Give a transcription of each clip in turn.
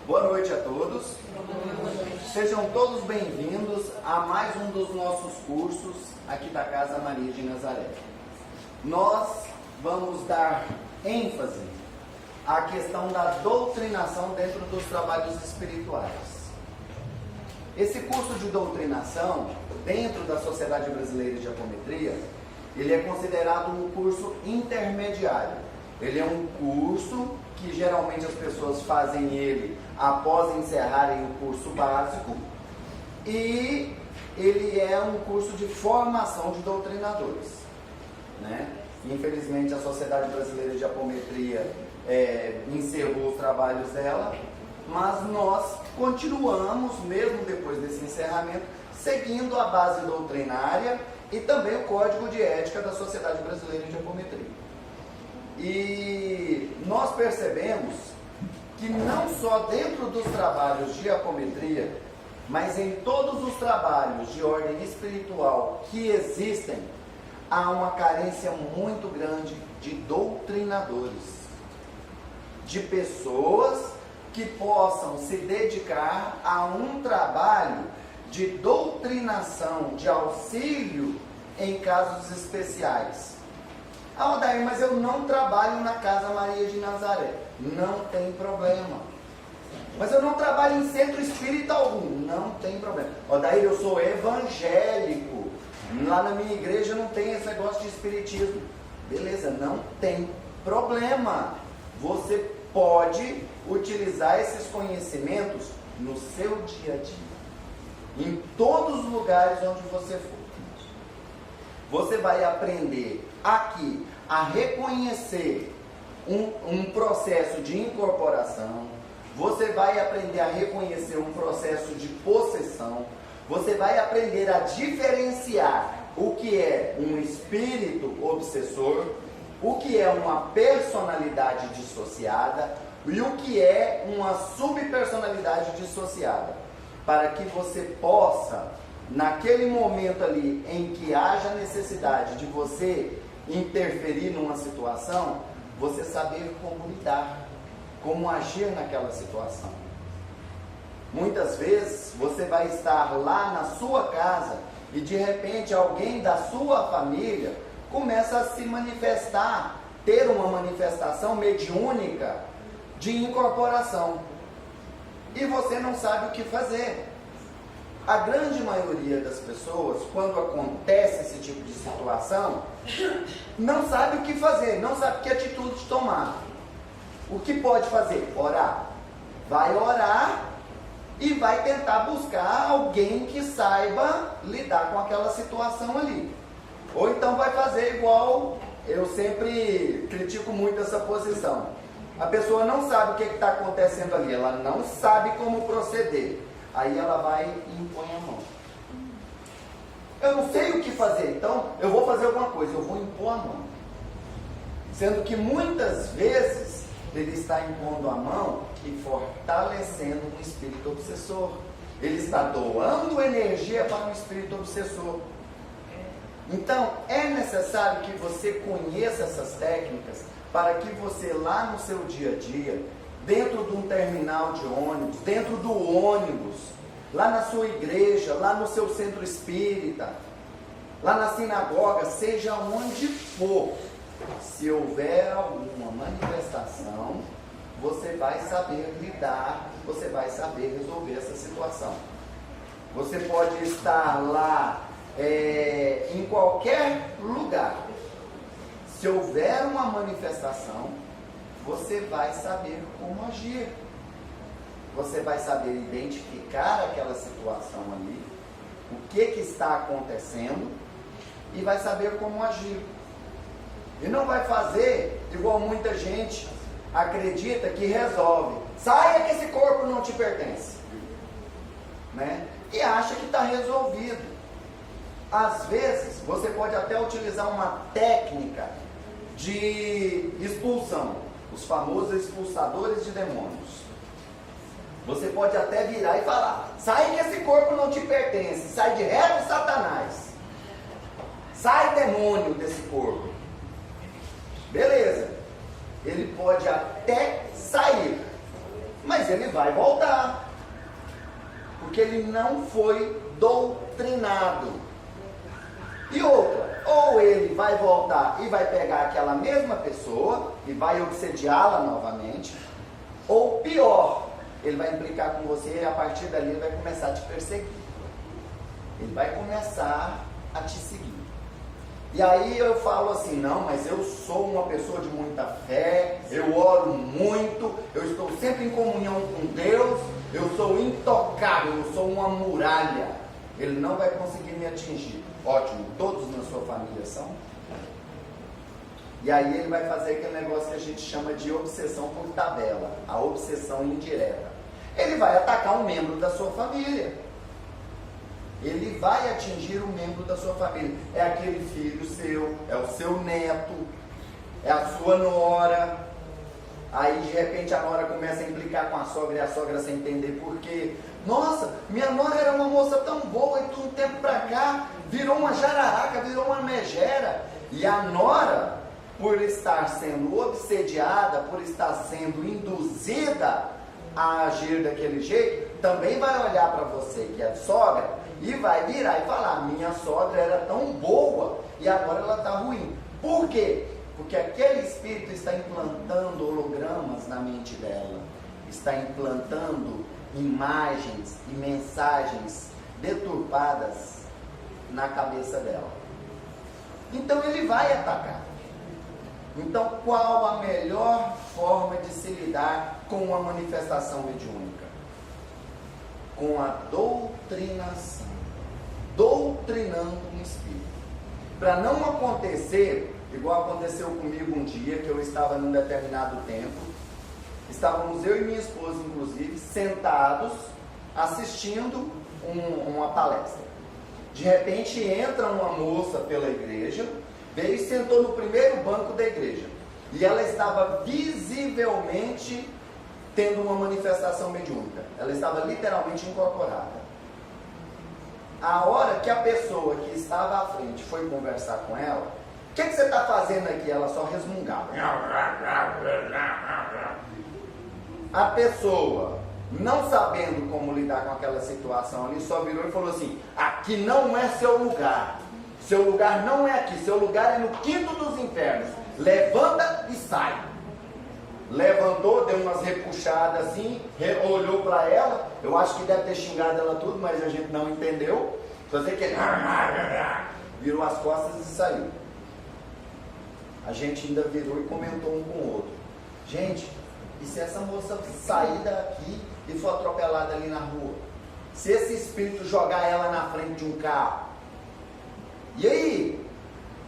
Boa noite a todos. Sejam todos bem-vindos a mais um dos nossos cursos aqui da Casa Maria de Nazaré. Nós vamos dar ênfase à questão da doutrinação dentro dos trabalhos espirituais. Esse curso de doutrinação, dentro da Sociedade Brasileira de Apometria, ele é considerado um curso intermediário. Ele é um curso que geralmente as pessoas fazem ele após encerrarem o curso básico, e ele é um curso de formação de doutrinadores, né? Infelizmente a Sociedade Brasileira de Apometria encerrou os trabalhos dela, mas nós continuamos, mesmo depois desse encerramento, seguindo a base doutrinária e também o Código de Ética da Sociedade Brasileira de Apometria. E nós percebemos que não só dentro dos trabalhos de apometria, mas em todos os trabalhos de ordem espiritual que existem, há uma carência muito grande de doutrinadores, de pessoas que possam se dedicar a um trabalho de doutrinação, de auxílio em casos especiais. Ah, Odair, mas eu não trabalho na Casa Maria de Nazaré. Não tem problema. Mas eu não trabalho em centro espírita algum. Não tem problema. Odair, eu sou evangélico. Lá na minha igreja não tem esse negócio de espiritismo. Beleza, não tem problema. Você pode utilizar esses conhecimentos no seu dia a dia. Em todos os lugares onde você for. Você vai aprender aqui a reconhecer um processo de incorporação, você vai aprender a reconhecer um processo de possessão, você vai aprender a diferenciar o que é um espírito obsessor, o que é uma personalidade dissociada e o que é uma subpersonalidade dissociada, para que você possa, naquele momento ali em que haja necessidade de você interferir numa situação, você saber como lidar, como agir naquela situação. Muitas vezes você vai estar lá na sua casa e de repente alguém da sua família começa a se manifestar, ter uma manifestação mediúnica de incorporação. E você não sabe o que fazer. A grande maioria das pessoas, quando acontece esse tipo de situação, não sabe o que fazer, não sabe que atitude tomar. O que pode fazer? Orar. Vai orar e vai tentar buscar alguém que saiba lidar com aquela situação ali. Ou então vai fazer igual, eu sempre critico muito essa posição. A pessoa não sabe o que está acontecendo ali, ela não sabe como proceder. Aí ela vai e impõe a mão. Eu não sei o que fazer, então eu vou fazer alguma coisa, eu vou impor a mão. Sendo que muitas vezes ele está impondo a mão e fortalecendo um espírito obsessor. Ele está doando energia para um espírito obsessor. Então é necessário que você conheça essas técnicas para que você lá no seu dia a dia, dentro de um terminal de ônibus, dentro do ônibus, lá na sua igreja, lá no seu centro espírita, lá na sinagoga, seja onde for, se houver alguma manifestação, você vai saber lidar, você vai saber resolver essa situação. Você pode estar lá em qualquer lugar. Se houver uma manifestação, você vai saber como agir. Você vai saber identificar aquela situação ali, o que está acontecendo, e vai saber como agir. E não vai fazer igual muita gente acredita que resolve. Saia que esse corpo não te pertence. Né? E acha que está resolvido. Às vezes, você pode até utilizar uma técnica de expulsão, os famosos expulsadores de demônios. Você pode até virar e falar: sai que esse corpo não te pertence, sai de reto Satanás, sai demônio desse corpo. Beleza, ele pode até sair, mas ele vai voltar. Porque ele não foi doutrinado. E outra, ou ele vai voltar e vai pegar aquela mesma pessoa e vai obsediá-la novamente, ou pior, ele vai implicar com você e a partir dali ele vai começar a te perseguir. Ele vai começar a te seguir. E aí eu falo assim, não, mas eu sou uma pessoa de muita fé, eu oro muito, eu estou sempre em comunhão com Deus, eu sou intocável, eu sou uma muralha. Ele não vai conseguir me atingir. Ótimo, todos na sua família são. E aí ele vai fazer aquele negócio que a gente chama de obsessão por tabela, a obsessão indireta. Ele vai atacar um membro da sua família. Ele vai atingir um membro da sua família. É aquele filho seu, é o seu neto, é a sua nora. Aí de repente a nora começa a implicar com a sogra e a sogra sem entender por quê. Nossa, minha nora era uma moça tão boa e de um tempo pra cá virou uma jararaca, virou uma megera. E a nora, por estar sendo obsediada, por estar sendo induzida a agir daquele jeito, também vai olhar para você que é sogra e vai virar e falar, minha sogra era tão boa e agora ela está ruim. Por quê? Porque aquele espírito está implantando hologramas na mente dela, está implantando imagens e mensagens deturpadas na cabeça dela. Então ele vai atacar. Então qual a melhor forma de se lidar com uma manifestação mediúnica? Com a doutrinação. Doutrinando um espírito. Para não acontecer, igual aconteceu comigo um dia, que eu estava num determinado tempo, estávamos eu e minha esposa, inclusive, sentados, assistindo uma palestra. De repente entra uma moça pela igreja, veio e sentou no primeiro banco da igreja. E ela estava visivelmente tendo uma manifestação mediúnica. Ela estava literalmente incorporada. A hora que a pessoa que estava à frente foi conversar com ela, o que você está fazendo aqui? Ela só resmungava. A pessoa, não sabendo como lidar com aquela situação ali, só virou e falou assim, aqui não é seu lugar. Seu lugar não é aqui, seu lugar é no quinto dos infernos. Levanta e sai. Levantou, deu umas repuxadas assim, olhou para ela, eu acho que deve ter xingado ela tudo, mas a gente não entendeu. Só sei que ele virou as costas e saiu. A gente ainda virou e comentou um com o outro. Gente, e se essa moça sair daqui e for atropelada ali na rua? Se esse espírito jogar ela na frente de um carro? E aí?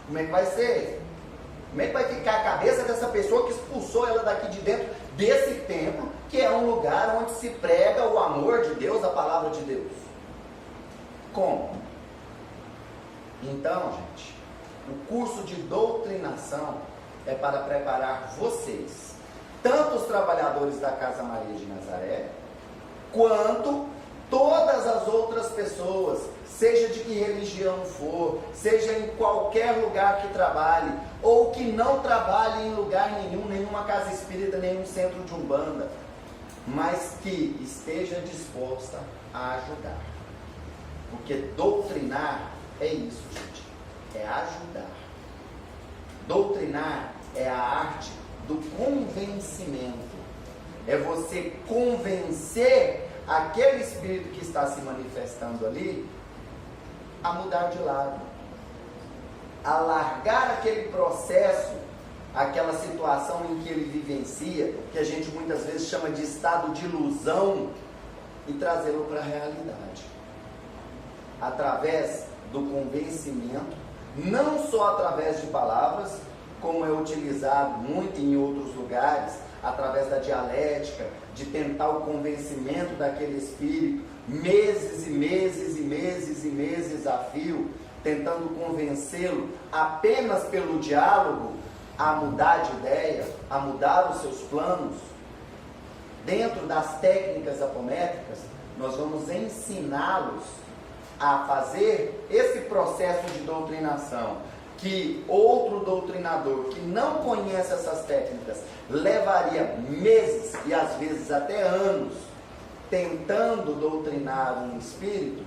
Como é que vai ser? Como é que vai ficar a cabeça dessa pessoa que expulsou ela daqui de dentro desse templo, que é um lugar onde se prega o amor de Deus, a palavra de Deus? Como? Então, gente, o curso de doutrinação é para preparar vocês, tanto os trabalhadores da Casa Maria de Nazaré, quanto todas as outras pessoas, seja de que religião for, seja em qualquer lugar que trabalhe, ou que não trabalhe em lugar nenhum, nenhuma casa espírita, nenhum centro de umbanda, mas que esteja disposta a ajudar. Porque doutrinar é isso, gente, é ajudar. Doutrinar é a arte do convencimento, é você convencer aquele espírito que está se manifestando ali a mudar de lado, a largar aquele processo, aquela situação em que ele vivencia, que a gente muitas vezes chama de estado de ilusão, e trazê-lo para a realidade, através do convencimento, não só através de palavras, como é utilizado muito em outros lugares, através da dialética, de tentar o convencimento daquele espírito, meses e meses e meses e meses a fio, tentando convencê-lo apenas pelo diálogo a mudar de ideia, a mudar os seus planos. Dentro das técnicas apométricas, nós vamos ensiná-los a fazer esse processo de doutrinação, que outro doutrinador que não conhece essas técnicas levaria meses e às vezes até anos tentando doutrinar um espírito,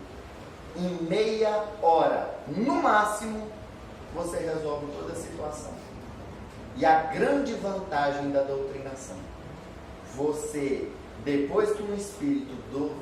em meia hora, no máximo, você resolve toda a situação. E a grande vantagem da doutrinação, você, depois que um espírito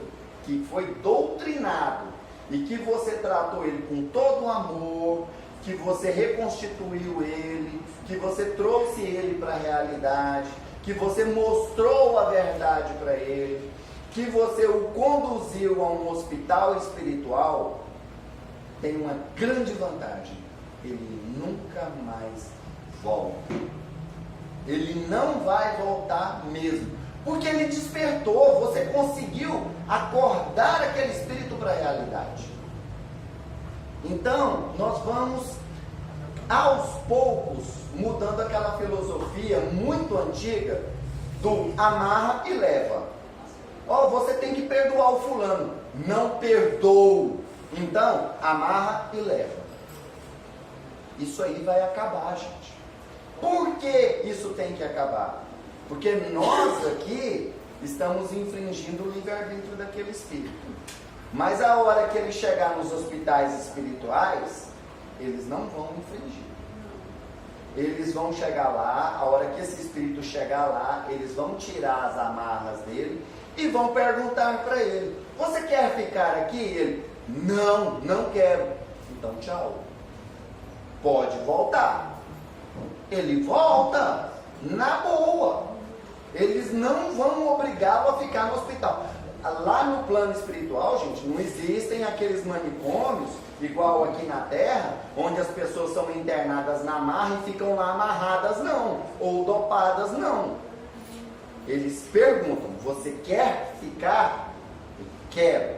que foi doutrinado e que você tratou ele com todo o amor, que você reconstituiu ele, que você trouxe ele para a realidade, que você mostrou a verdade para ele, que você o conduziu a um hospital espiritual, tem uma grande vantagem: ele nunca mais volta. Ele não vai voltar mesmo, porque ele despertou, você conseguiu acordar aquele espírito para a realidade. Então, nós vamos, aos poucos, mudando aquela filosofia muito antiga do amarra e leva. Você tem que perdoar o fulano. Não perdoou. Então, amarra e leva. Isso aí vai acabar, gente. Por que isso tem que acabar? Porque nós aqui estamos infringindo o livre-arbítrio daquele espírito. Mas a hora que ele chegar nos hospitais espirituais, eles não vão infringir. Eles vão chegar lá, a hora que esse espírito chegar lá, eles vão tirar as amarras dele e vão perguntar para ele: você quer ficar aqui? Ele: não, não quero. Então tchau. Pode voltar. Ele volta na boa. Eles não vão obrigá-lo a ficar no hospital. Lá no plano espiritual, gente, não existem aqueles manicômios, igual aqui na Terra, onde as pessoas são internadas na marra e ficam lá amarradas, não. Ou dopadas, não. Eles perguntam: você quer ficar? Eu quero.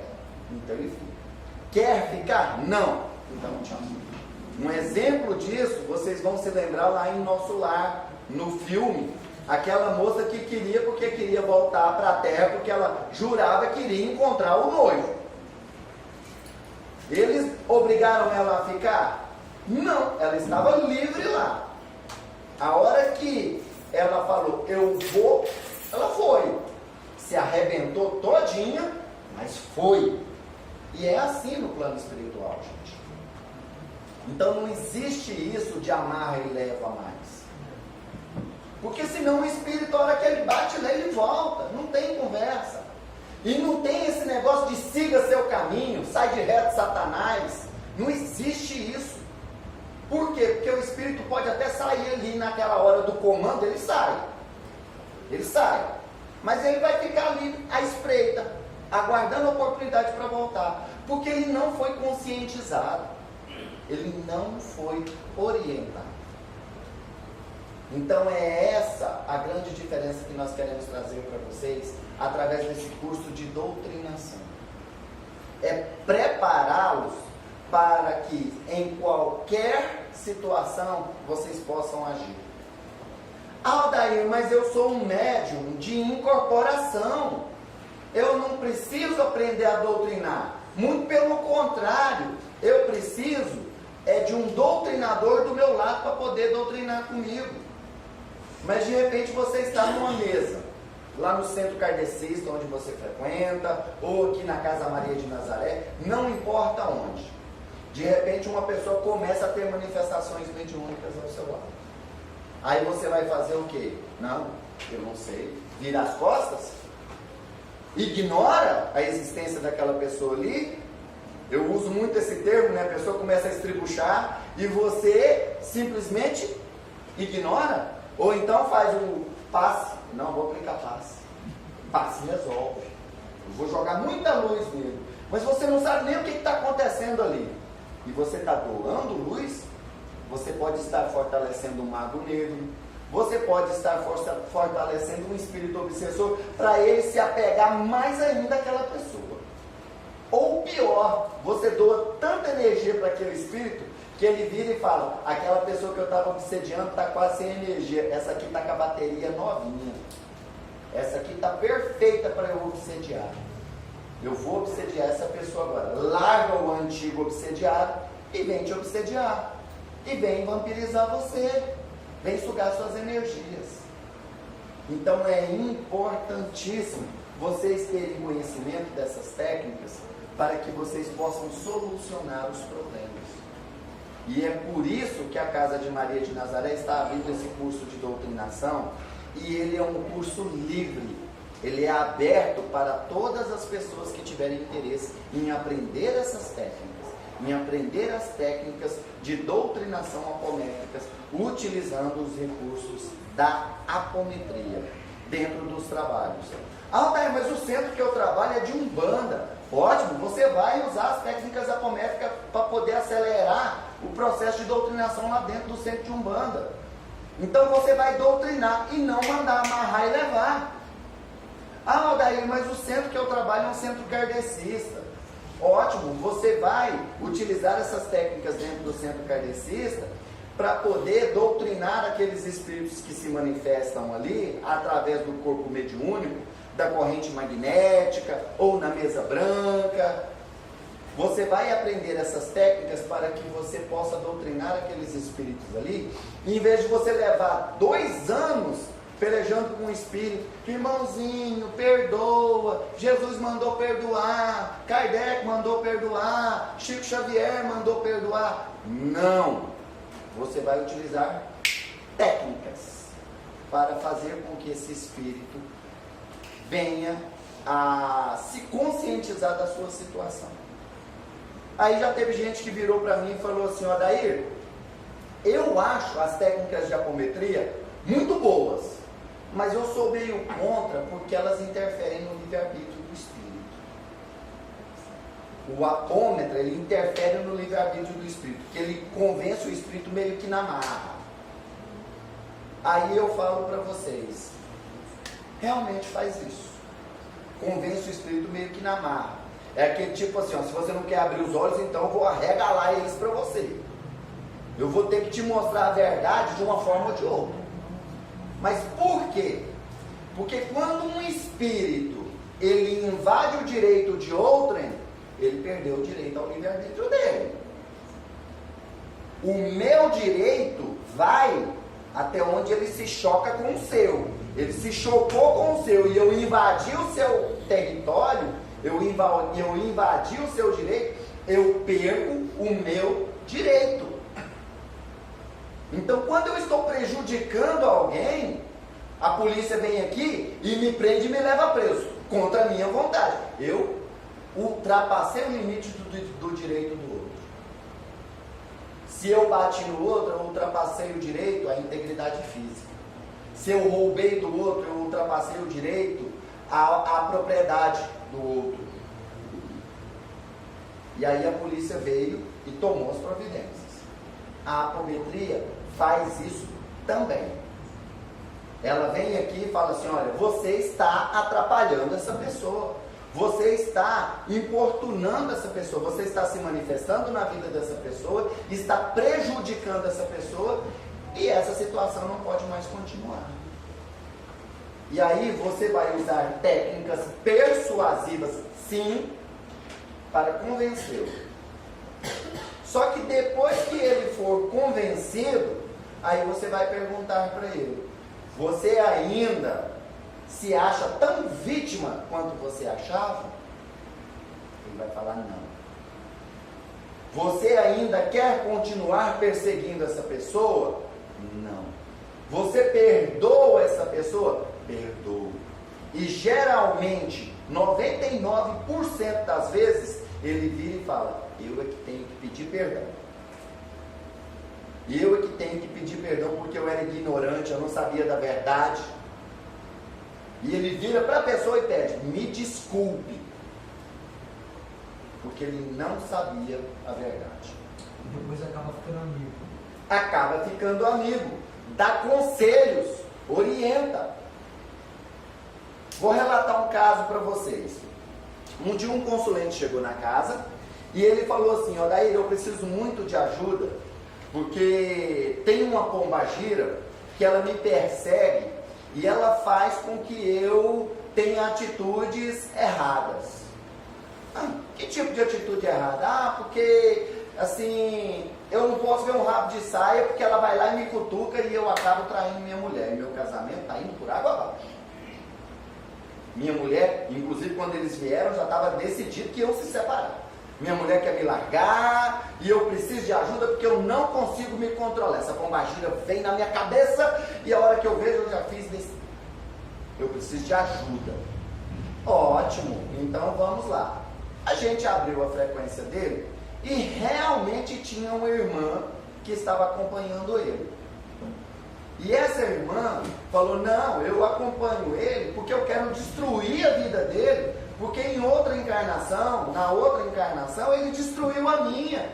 Então ele fica. Quer ficar? Não. Então tchau. Um exemplo disso, vocês vão se lembrar lá em Nosso Lar, no filme. Aquela moça que queria, porque queria voltar para a terra, porque ela jurava que iria encontrar o noivo. Eles obrigaram ela a ficar? Não, ela estava livre lá. A hora que ela falou: eu vou, ela foi. Se arrebentou todinha, mas foi. E é assim no plano espiritual, gente. Então não existe isso de amarra e leva mais. Porque senão o espírito, a hora que ele bate nele, ele volta. Não tem conversa. E não tem esse negócio de siga seu caminho, sai de reto, Satanás. Não existe isso. Por quê? Porque o espírito pode até sair ali naquela hora do comando, ele sai. Ele sai. Mas ele vai ficar ali à espreita, aguardando a oportunidade para voltar. Porque ele não foi conscientizado. Ele não foi orientado. Então é essa a grande diferença que nós queremos trazer para vocês através desse curso de doutrinação. É prepará-los para que em qualquer situação vocês possam agir. Aldair, mas eu sou um médium de incorporação. Eu não preciso aprender a doutrinar. Muito pelo contrário, eu preciso de um doutrinador do meu lado para poder doutrinar comigo. Mas de repente você está numa mesa, lá no centro kardecista, onde você frequenta, ou aqui na Casa Maria de Nazaré, não importa onde. De repente uma pessoa começa a ter manifestações mediúnicas ao seu lado. Aí você vai fazer o quê? Não, eu não sei. Vira as costas? Ignora a existência daquela pessoa ali? Eu uso muito esse termo, né? A pessoa começa a estribuchar e você simplesmente ignora. Ou então faz um passe. Não, vou aplicar passe. Passe resolve. Eu vou jogar muita luz nele. Mas você não sabe nem o que está acontecendo ali. E você está doando luz. Você pode estar fortalecendo um mago negro. Você pode estar fortalecendo um espírito obsessor para ele se apegar mais ainda àquela pessoa. Ou pior, você doa tanta energia para aquele espírito que ele vira e fala: aquela pessoa que eu estava obsediando está quase sem energia, essa aqui está com a bateria novinha, essa aqui está perfeita para eu obsediar. Eu vou obsediar essa pessoa agora. Larga o antigo obsediado e vem te obsediar, e vem vampirizar você, vem sugar suas energias. Então é importantíssimo vocês terem conhecimento dessas técnicas para que vocês possam solucionar os problemas. E é por isso que a Casa de Maria de Nazaré está abrindo esse curso de doutrinação, e ele é um curso livre, ele é aberto para todas as pessoas que tiverem interesse em aprender essas técnicas, em aprender as técnicas de doutrinação apométricas, utilizando os recursos da apometria dentro dos trabalhos. Ah, mas o centro que eu trabalho é de Umbanda. Ótimo, você vai usar as técnicas apométricas para poder acelerar o processo de doutrinação lá dentro do centro de Umbanda. Então você vai doutrinar e não mandar amarrar e levar. Ah, Aldair, mas o centro que eu trabalho é um centro kardecista. Ótimo, você vai utilizar essas técnicas dentro do centro kardecista para poder doutrinar aqueles espíritos que se manifestam ali através do corpo mediúnico, da corrente magnética ou na mesa branca. Você vai aprender essas técnicas para que você possa doutrinar aqueles espíritos ali, em vez de você levar 2 anos pelejando com o espírito, irmãozinho, perdoa, Jesus mandou perdoar, Kardec mandou perdoar, Chico Xavier mandou perdoar. Não! Você vai utilizar técnicas para fazer com que esse espírito venha a se conscientizar da sua situação. Aí já teve gente que virou para mim e falou assim: Adair, eu acho as técnicas de apometria muito boas, mas eu sou meio contra porque elas interferem no livre-arbítrio do espírito. O apômetra, ele interfere no livre-arbítrio do espírito, porque ele convence o espírito meio que na marra. Aí eu falo para vocês, realmente faz isso. Convence o espírito meio que na marra. É aquele tipo assim, ó, se você não quer abrir os olhos, então eu vou arregalar eles para você. Eu vou ter que te mostrar a verdade de uma forma ou de outra. Mas por quê? Porque quando um espírito, ele invade o direito de outrem, ele perdeu o direito ao livre-arbítrio dele. O meu direito vai até onde ele se choca com o seu. Ele se chocou com o seu e eu invadi o seu território, eu invadi o seu direito, eu perco o meu direito. Então, quando eu estou prejudicando alguém, a polícia vem aqui e me prende e me leva preso, contra a minha vontade. Eu ultrapassei o limite do direito do outro. Se eu bati no outro, eu ultrapassei o direito à integridade física. Se eu roubei do outro, eu ultrapassei o direito à propriedade do outro. E aí a polícia veio e tomou as providências. A apometria faz isso também. Ela vem aqui e fala assim: olha, você está atrapalhando essa pessoa, você está importunando essa pessoa, você está se manifestando na vida dessa pessoa, está prejudicando essa pessoa, e essa situação não pode mais continuar. E aí você vai usar técnicas persuasivas, sim, para convencê-lo. Só que depois que ele for convencido, aí você vai perguntar para ele: você ainda se acha tão vítima quanto você achava? Ele vai falar não. Você ainda quer continuar perseguindo essa pessoa? Não. Você perdoa essa pessoa? Perdoa. E geralmente, 99% das vezes, ele vira e fala: eu é que tenho que pedir perdão. Eu é que tenho que pedir perdão porque eu era ignorante, eu não sabia da verdade. E ele vira para a pessoa e pede: me desculpe, porque ele não sabia a verdade. E depois acaba ficando amigo. Acaba ficando amigo, dá conselhos, orienta. Vou relatar um caso para vocês. Um dia um consulente chegou na casa e ele falou assim: ó, Daí eu preciso muito de ajuda, porque tem uma pombagira que ela me persegue e ela faz com que eu tenha atitudes erradas. Que tipo de atitude errada? Porque, assim, eu não posso ver um rabo de saia porque ela vai lá e me cutuca. cutuca e eu acabo traindo minha mulher. E meu casamento está indo por água abaixo. Minha mulher, inclusive quando eles vieram, já estava decidido que eu se separar. Minha mulher quer me largar e eu preciso de ajuda porque eu não consigo me controlar. Essa pombagira vem na minha cabeça e a hora que eu vejo eu já fiz desse. Eu preciso de ajuda. Ótimo, então vamos lá. A gente abriu a frequência dele e realmente tinha uma irmã que estava acompanhando ele. E essa irmã falou, não, eu acompanho ele porque eu quero destruir a vida dele, porque em outra encarnação, na outra encarnação, ele destruiu a minha.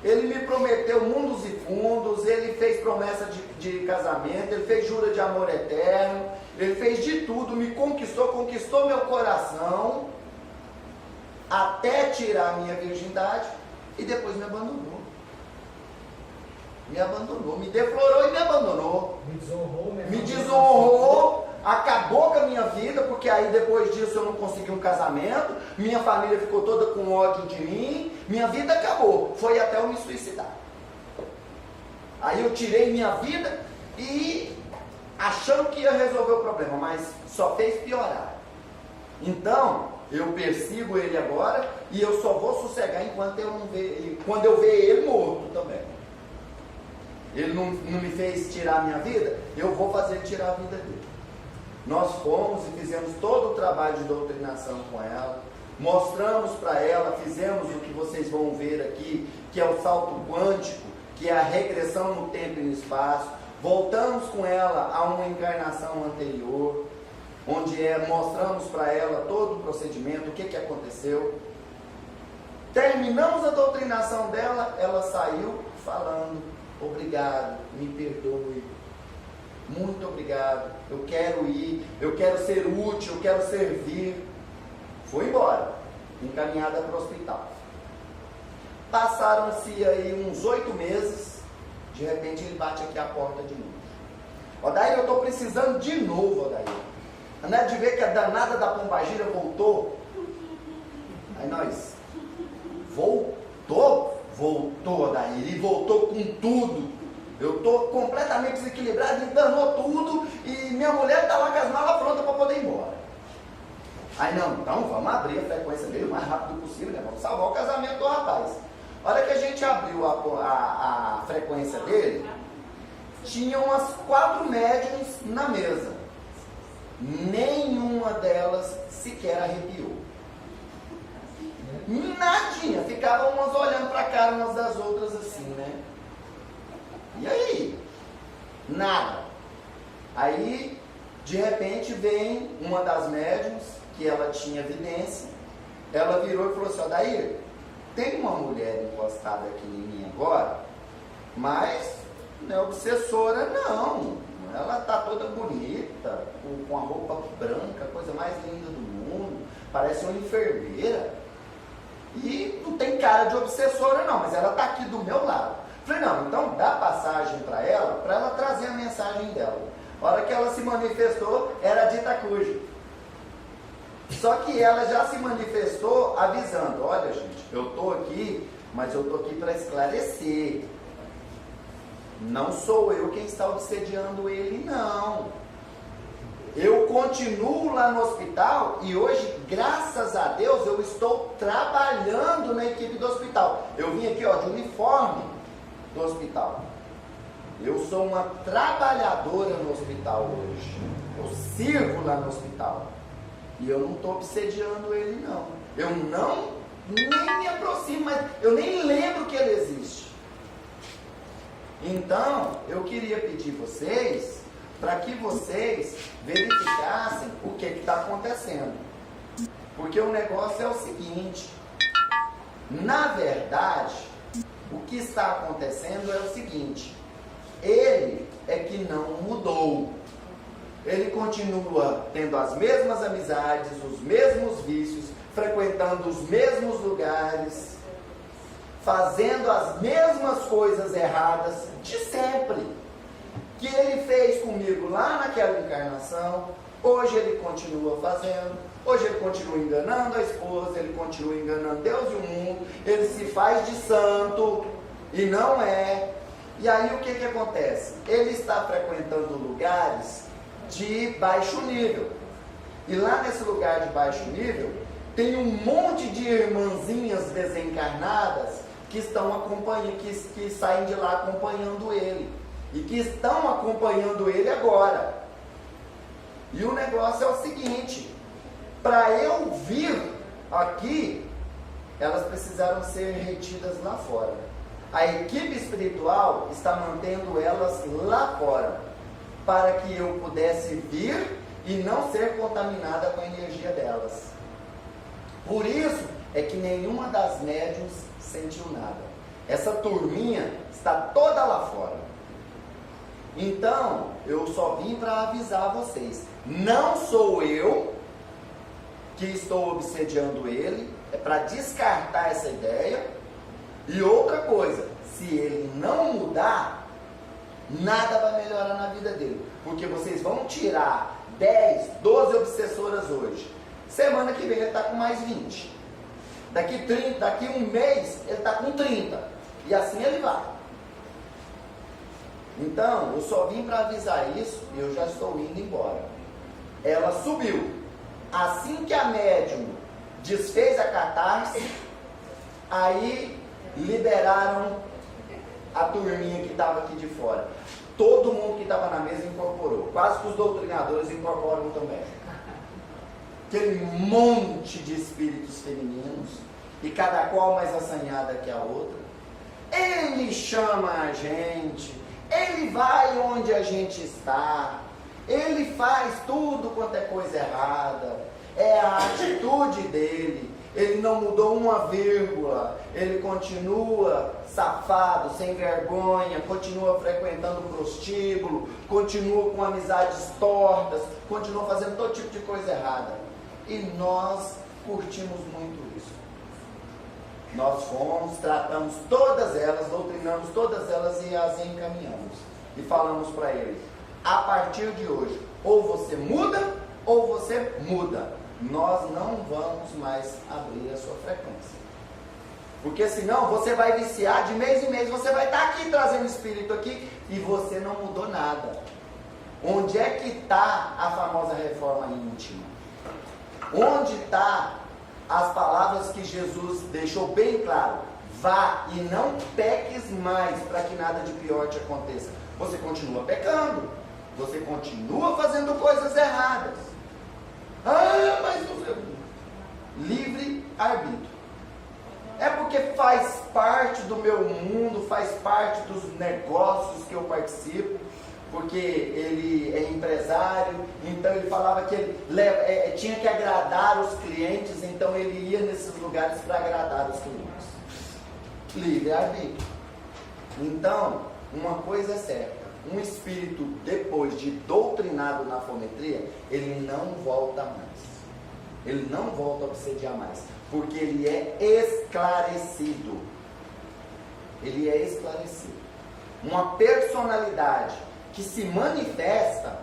Ele me prometeu mundos e fundos, ele fez promessa de casamento, ele fez jura de amor eterno, ele fez de tudo, me conquistou meu coração, até tirar a minha virgindade e depois me abandonou. Me deflorou e me abandonou. Me desonrou, acabou com a minha vida, porque aí depois disso eu não consegui um casamento, minha família ficou toda com ódio de mim, minha vida acabou, foi até eu me suicidar. Aí eu tirei minha vida e achando que ia resolver o problema, mas só fez piorar. Então, eu persigo ele agora e eu só vou sossegar enquanto eu não ver, quando eu ver ele morto também. Ele não me fez tirar a minha vida, eu vou fazer ele tirar a vida dele. Nós fomos e fizemos todo o trabalho de doutrinação com ela, mostramos para ela, fizemos o que vocês vão ver aqui, que é o salto quântico, que é a regressão no tempo e no espaço. Voltamos com ela a uma encarnação anterior, onde mostramos para ela todo o procedimento, o que aconteceu. Terminamos a doutrinação dela, ela saiu falando, obrigado, me perdoe, muito obrigado, eu quero ir, eu quero ser útil, eu quero servir. Foi embora, encaminhada para o hospital. Passaram-se aí uns 8 meses, de repente ele bate aqui a porta de novo. Odair, eu estou precisando de novo, Odair. Não é de ver que a danada da pombagira voltou? Aí nós, voltou, Odair, e voltou com tudo. Eu estou completamente desequilibrado, e danou tudo, e minha mulher está lá com as malas prontas para poder ir embora. Aí não, então vamos abrir a frequência dele o mais rápido possível, né? Vamos salvar o casamento do rapaz. A hora que a gente abriu a frequência dele, tinha umas 4 médiums na mesa. Nenhuma delas sequer arrepiou. Nadinha, ficavam umas olhando para a cara umas das outras assim, né? E aí? Nada. Aí, de repente, vem uma das médiums, que ela tinha evidência, ela virou e falou assim, Odair, tem uma mulher encostada aqui em mim agora, mas não é obsessora não. Ela está toda bonita, com a roupa branca, a coisa mais linda do mundo, parece uma enfermeira. E não tem cara de obsessora não, mas ela está aqui do meu lado. Falei, não, então dá passagem para ela trazer a mensagem dela. A hora que ela se manifestou, era de Itacuja. Só que ela já se manifestou avisando, olha gente, eu estou aqui, mas eu estou aqui para esclarecer. Não sou eu quem está obsediando ele, não. Eu continuo lá no hospital e hoje, graças a Deus, eu estou trabalhando na equipe do hospital. Eu vim aqui de uniforme do hospital. Eu sou uma trabalhadora no hospital hoje. Eu sirvo lá no hospital. E eu não estou obsediando ele, não. Eu nem me aproximo, mas eu nem lembro que ele existe. Então, eu queria pedir vocês, para que vocês verificassem o que está acontecendo. Porque o negócio é o seguinte, na verdade, o que está acontecendo é o seguinte, ele é que não mudou. Ele continua tendo as mesmas amizades, os mesmos vícios, frequentando os mesmos lugares, fazendo as mesmas coisas erradas de sempre, que ele fez comigo lá naquela encarnação. Hoje ele continua fazendo, hoje ele continua enganando a esposa, ele continua enganando Deus e o mundo, ele se faz de santo e não é. E aí o que acontece? Ele está frequentando lugares de baixo nível. E lá nesse lugar de baixo nível, tem um monte de irmãzinhas desencarnadas que estão acompanhando, que saem de lá acompanhando ele. E que estão acompanhando ele agora. E o negócio é o seguinte: para eu vir aqui, elas precisaram ser retidas lá fora. A equipe espiritual está mantendo elas lá fora, para que eu pudesse vir e não ser contaminada com a energia delas. Por isso é que nenhuma das médiuns sentiu nada. Essa turminha está toda lá fora. Então, eu só vim para avisar vocês. Não sou eu que estou obsediando ele, é para descartar essa ideia. E outra coisa, se ele não mudar, nada vai melhorar na vida dele. Porque vocês vão tirar 10, 12 obsessoras hoje. Semana que vem ele está com mais 20. Daqui um mês ele está com 30. E assim ele vai. Então, eu só vim para avisar isso e eu já estou indo embora. Ela subiu. Assim que a médium desfez a catarse, aí liberaram a turminha que estava aqui de fora. Todo mundo que estava na mesa incorporou. Quase que os doutrinadores incorporam também. Aquele monte de espíritos femininos, e cada qual mais assanhada que a outra. Ele chama a gente, ele vai onde a gente está, ele faz tudo quanto é coisa errada, é a atitude dele, ele não mudou uma vírgula, ele continua safado, sem vergonha, continua frequentando o prostíbulo, continua com amizades tortas, continua fazendo todo tipo de coisa errada. E nós curtimos muito isso. Nós fomos, tratamos todas elas, doutrinamos todas elas e as encaminhamos. E falamos para eles: a partir de hoje, ou você muda, ou você muda. Nós não vamos mais abrir a sua frequência. Porque senão você vai viciar, de mês em mês você vai estar aqui trazendo espírito aqui e você não mudou nada. Onde é que está a famosa reforma íntima? Onde está as palavras que Jesus deixou bem claro? Vá e não peques mais, para que nada de pior te aconteça. Você continua pecando, você continua fazendo coisas erradas. Ah, mas livre arbítrio. É porque faz parte do meu mundo, faz parte dos negócios que eu participo. Porque ele é empresário, então ele falava que ele tinha que agradar os clientes, então ele ia nesses lugares para agradar os clientes. Livre-arbítrio. Então, uma coisa é certa: um espírito, depois de doutrinado na afometria, ele não volta mais. Ele não volta a obsediar mais, porque ele é esclarecido. Ele é esclarecido. Uma personalidade que se manifesta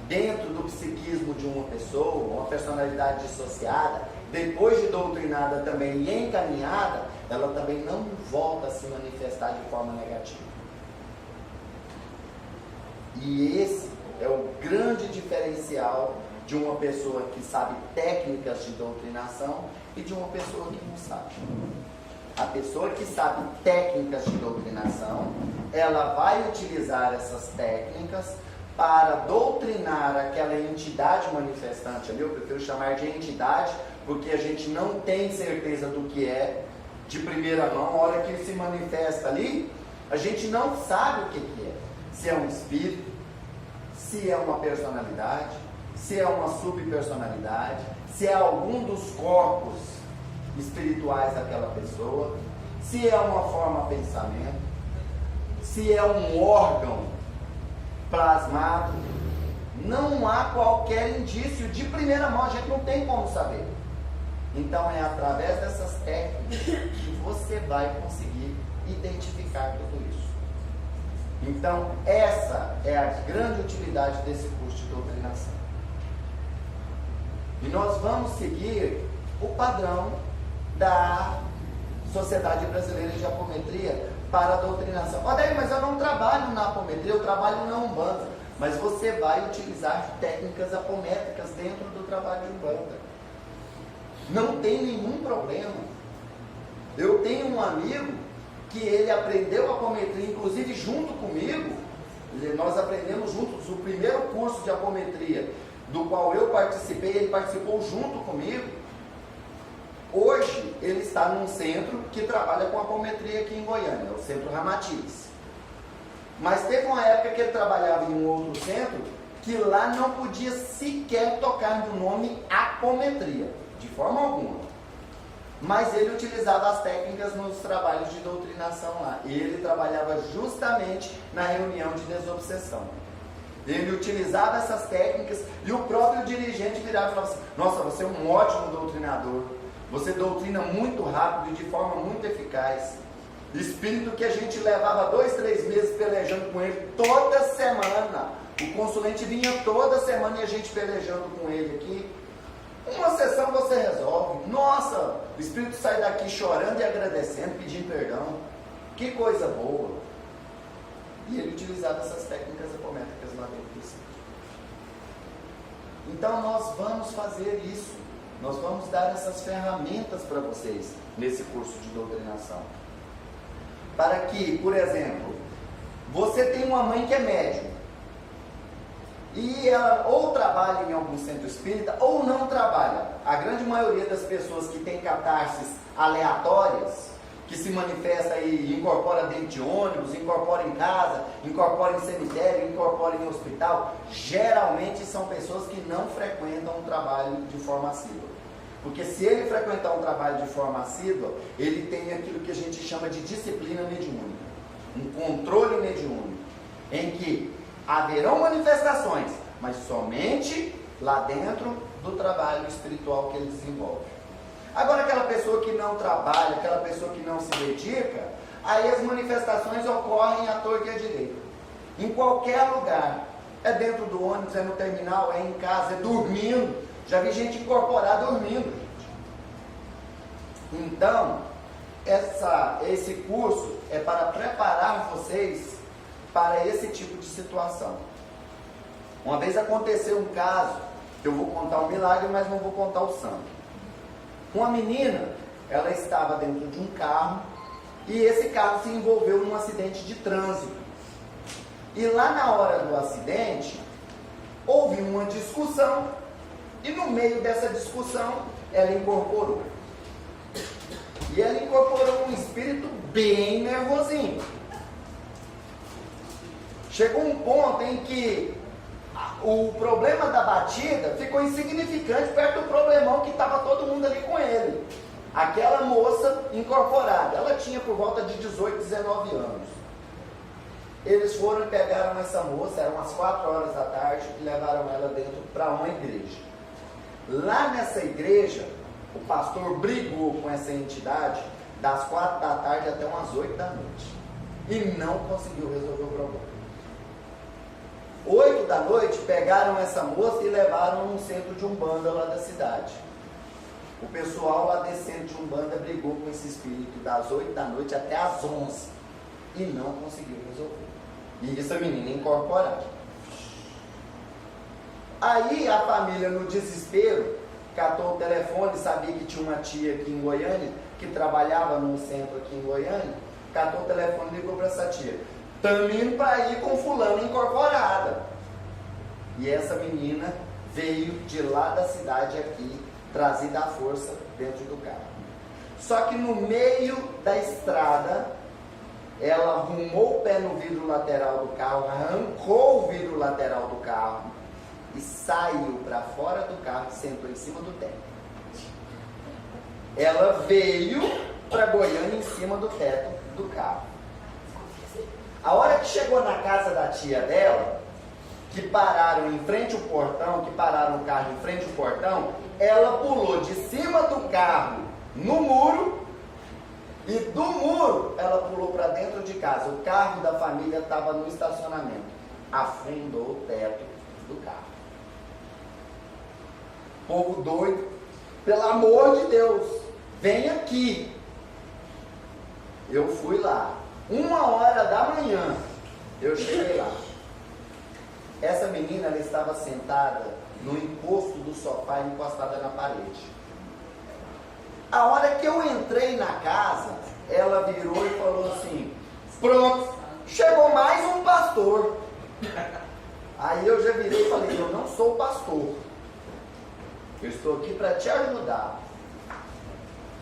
dentro do psiquismo de uma pessoa, uma personalidade dissociada, depois de doutrinada também e encaminhada, ela também não volta a se manifestar de forma negativa. E esse é o grande diferencial de uma pessoa que sabe técnicas de doutrinação e de uma pessoa que não sabe. A pessoa que sabe técnicas de doutrinação, ela vai utilizar essas técnicas para doutrinar aquela entidade manifestante ali. Eu prefiro chamar de entidade, porque a gente não tem certeza do que é de primeira mão. A hora que ele se manifesta ali, a gente não sabe o que é. Se é um espírito, se é uma personalidade, se é uma subpersonalidade, se é algum dos corpos espirituais daquela pessoa, se é uma forma de pensamento, se é um órgão plasmado. Não há qualquer indício de primeira mão, a gente não tem como saber. Então é através dessas técnicas que você vai conseguir identificar tudo isso. Então essa é a grande utilidade desse curso de doutrinação. E nós vamos seguir o padrão da Sociedade Brasileira de Apometria, para a doutrinação. Olha, mas eu não trabalho na apometria, eu trabalho na Umbanda. Mas você vai utilizar técnicas apométricas dentro do trabalho de Umbanda. Não tem nenhum problema. Eu tenho um amigo que ele aprendeu apometria, inclusive junto comigo. Nós aprendemos juntos o primeiro curso de apometria, do qual eu participei, ele participou junto comigo. Hoje ele está num centro que trabalha com apometria aqui em Goiânia, o Centro Ramatiz. Mas teve uma época que ele trabalhava em um outro centro, que lá não podia sequer tocar no nome apometria, de forma alguma. Mas ele utilizava as técnicas nos trabalhos de doutrinação lá. E ele trabalhava justamente na reunião de desobsessão. Ele utilizava essas técnicas e o próprio dirigente virava e falava assim: nossa, você é um ótimo doutrinador. Você doutrina muito rápido e de forma muito eficaz. Espírito que a gente levava 2, 3 meses pelejando com ele toda semana. O consulente vinha toda semana e a gente pelejando com ele aqui. Uma sessão você resolve. Nossa, o Espírito sai daqui chorando e agradecendo, pedindo perdão. Que coisa boa. E ele utilizava essas técnicas apométricas lá dentro do centro. Então nós vamos fazer isso. Nós vamos dar essas ferramentas para vocês nesse curso de doutrinação. Para que, por exemplo, você tem uma mãe que é médium. E ela ou trabalha em algum centro espírita ou não trabalha. A grande maioria das pessoas que tem catarses aleatórias, que se manifesta e incorpora dentro de ônibus, incorpora em casa, incorpora em cemitério, incorpora em hospital, geralmente são pessoas que não frequentam um trabalho de forma assídua. Porque se ele frequentar um trabalho de forma assídua, ele tem aquilo que a gente chama de disciplina mediúnica, um controle mediúnico, em que haverão manifestações, mas somente lá dentro do trabalho espiritual que ele desenvolve. Agora, aquela pessoa que não trabalha, aquela pessoa que não se dedica, aí as manifestações ocorrem à torta e à direita. Em qualquer lugar. É dentro do ônibus, é no terminal, é em casa, é dormindo. Já vi gente incorporar dormindo. Então, esse curso é para preparar vocês para esse tipo de situação. Uma vez aconteceu um caso, que eu vou contar um milagre, mas não vou contar o santo. Uma menina, ela estava dentro de um carro, e esse carro se envolveu num acidente de trânsito. E lá na hora do acidente, houve uma discussão, e no meio dessa discussão, ela incorporou. E ela incorporou um espírito bem nervosinho. Chegou um ponto em que o problema da batida ficou insignificante perto do problemão que estava todo mundo ali com ele. Aquela moça incorporada, ela tinha por volta de 18, 19 anos. Eles foram e pegaram essa moça, eram umas 4 horas da tarde, e levaram ela dentro para uma igreja. Lá nessa igreja, o pastor brigou com essa entidade das 4 da tarde até umas 8 da noite. E não conseguiu resolver o problema. 8 da noite, pegaram essa moça e levaram num centro de Umbanda lá da cidade. O pessoal lá desse centro de Umbanda brigou com esse espírito das 8 da noite até as 11 e não conseguiu resolver. E essa menina incorporada. Aí a família, no desespero, catou o telefone, sabia que tinha uma tia aqui em Goiânia, que trabalhava num centro aqui em Goiânia, catou o telefone e ligou para essa tia. Estamos indo para ir com fulano incorporada. E essa menina veio de lá da cidade aqui, trazida à força dentro do carro. Só que no meio da estrada, ela arrumou o pé no vidro lateral do carro, arrancou o vidro lateral do carro e saiu para fora do carro e sentou em cima do teto. Ela veio para Goiânia em cima do teto do carro. A hora que chegou na casa da tia dela, que pararam em frente ao portão, que pararam o carro em frente ao portão, ela pulou de cima do carro no muro, e do muro ela pulou para dentro de casa. O carro da família estava no estacionamento. Afundou o teto do carro. Povo doido, pelo amor de Deus, vem aqui. Eu fui lá. 1h da manhã, eu cheguei lá. Essa menina, ela estava sentada no encosto do sofá, encostada na parede. A hora que eu entrei na casa, ela virou e falou assim: pronto, chegou mais um pastor. Aí eu já virei e falei: eu não sou pastor, eu estou aqui para te ajudar.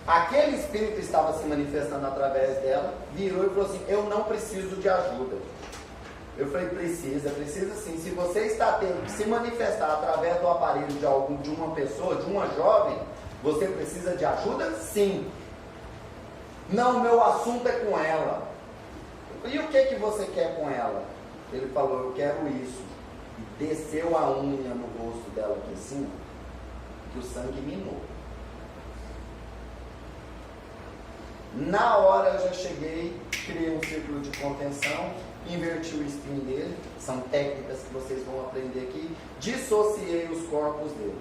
Aquele espírito estava se manifestando através dela, virou e falou assim: eu não preciso de ajuda. Eu falei: precisa sim. Se você está tendo que se manifestar através do aparelho de uma pessoa, de uma jovem, você precisa de ajuda? Sim. Não, meu assunto é com ela. E o que você quer com ela? Ele falou: eu quero isso. E desceu a unha no rosto dela aqui assim, que o sangue minou. Na hora eu já cheguei, criei um círculo de contenção, inverti o spin dele, são técnicas que vocês vão aprender aqui, dissociei os corpos dele.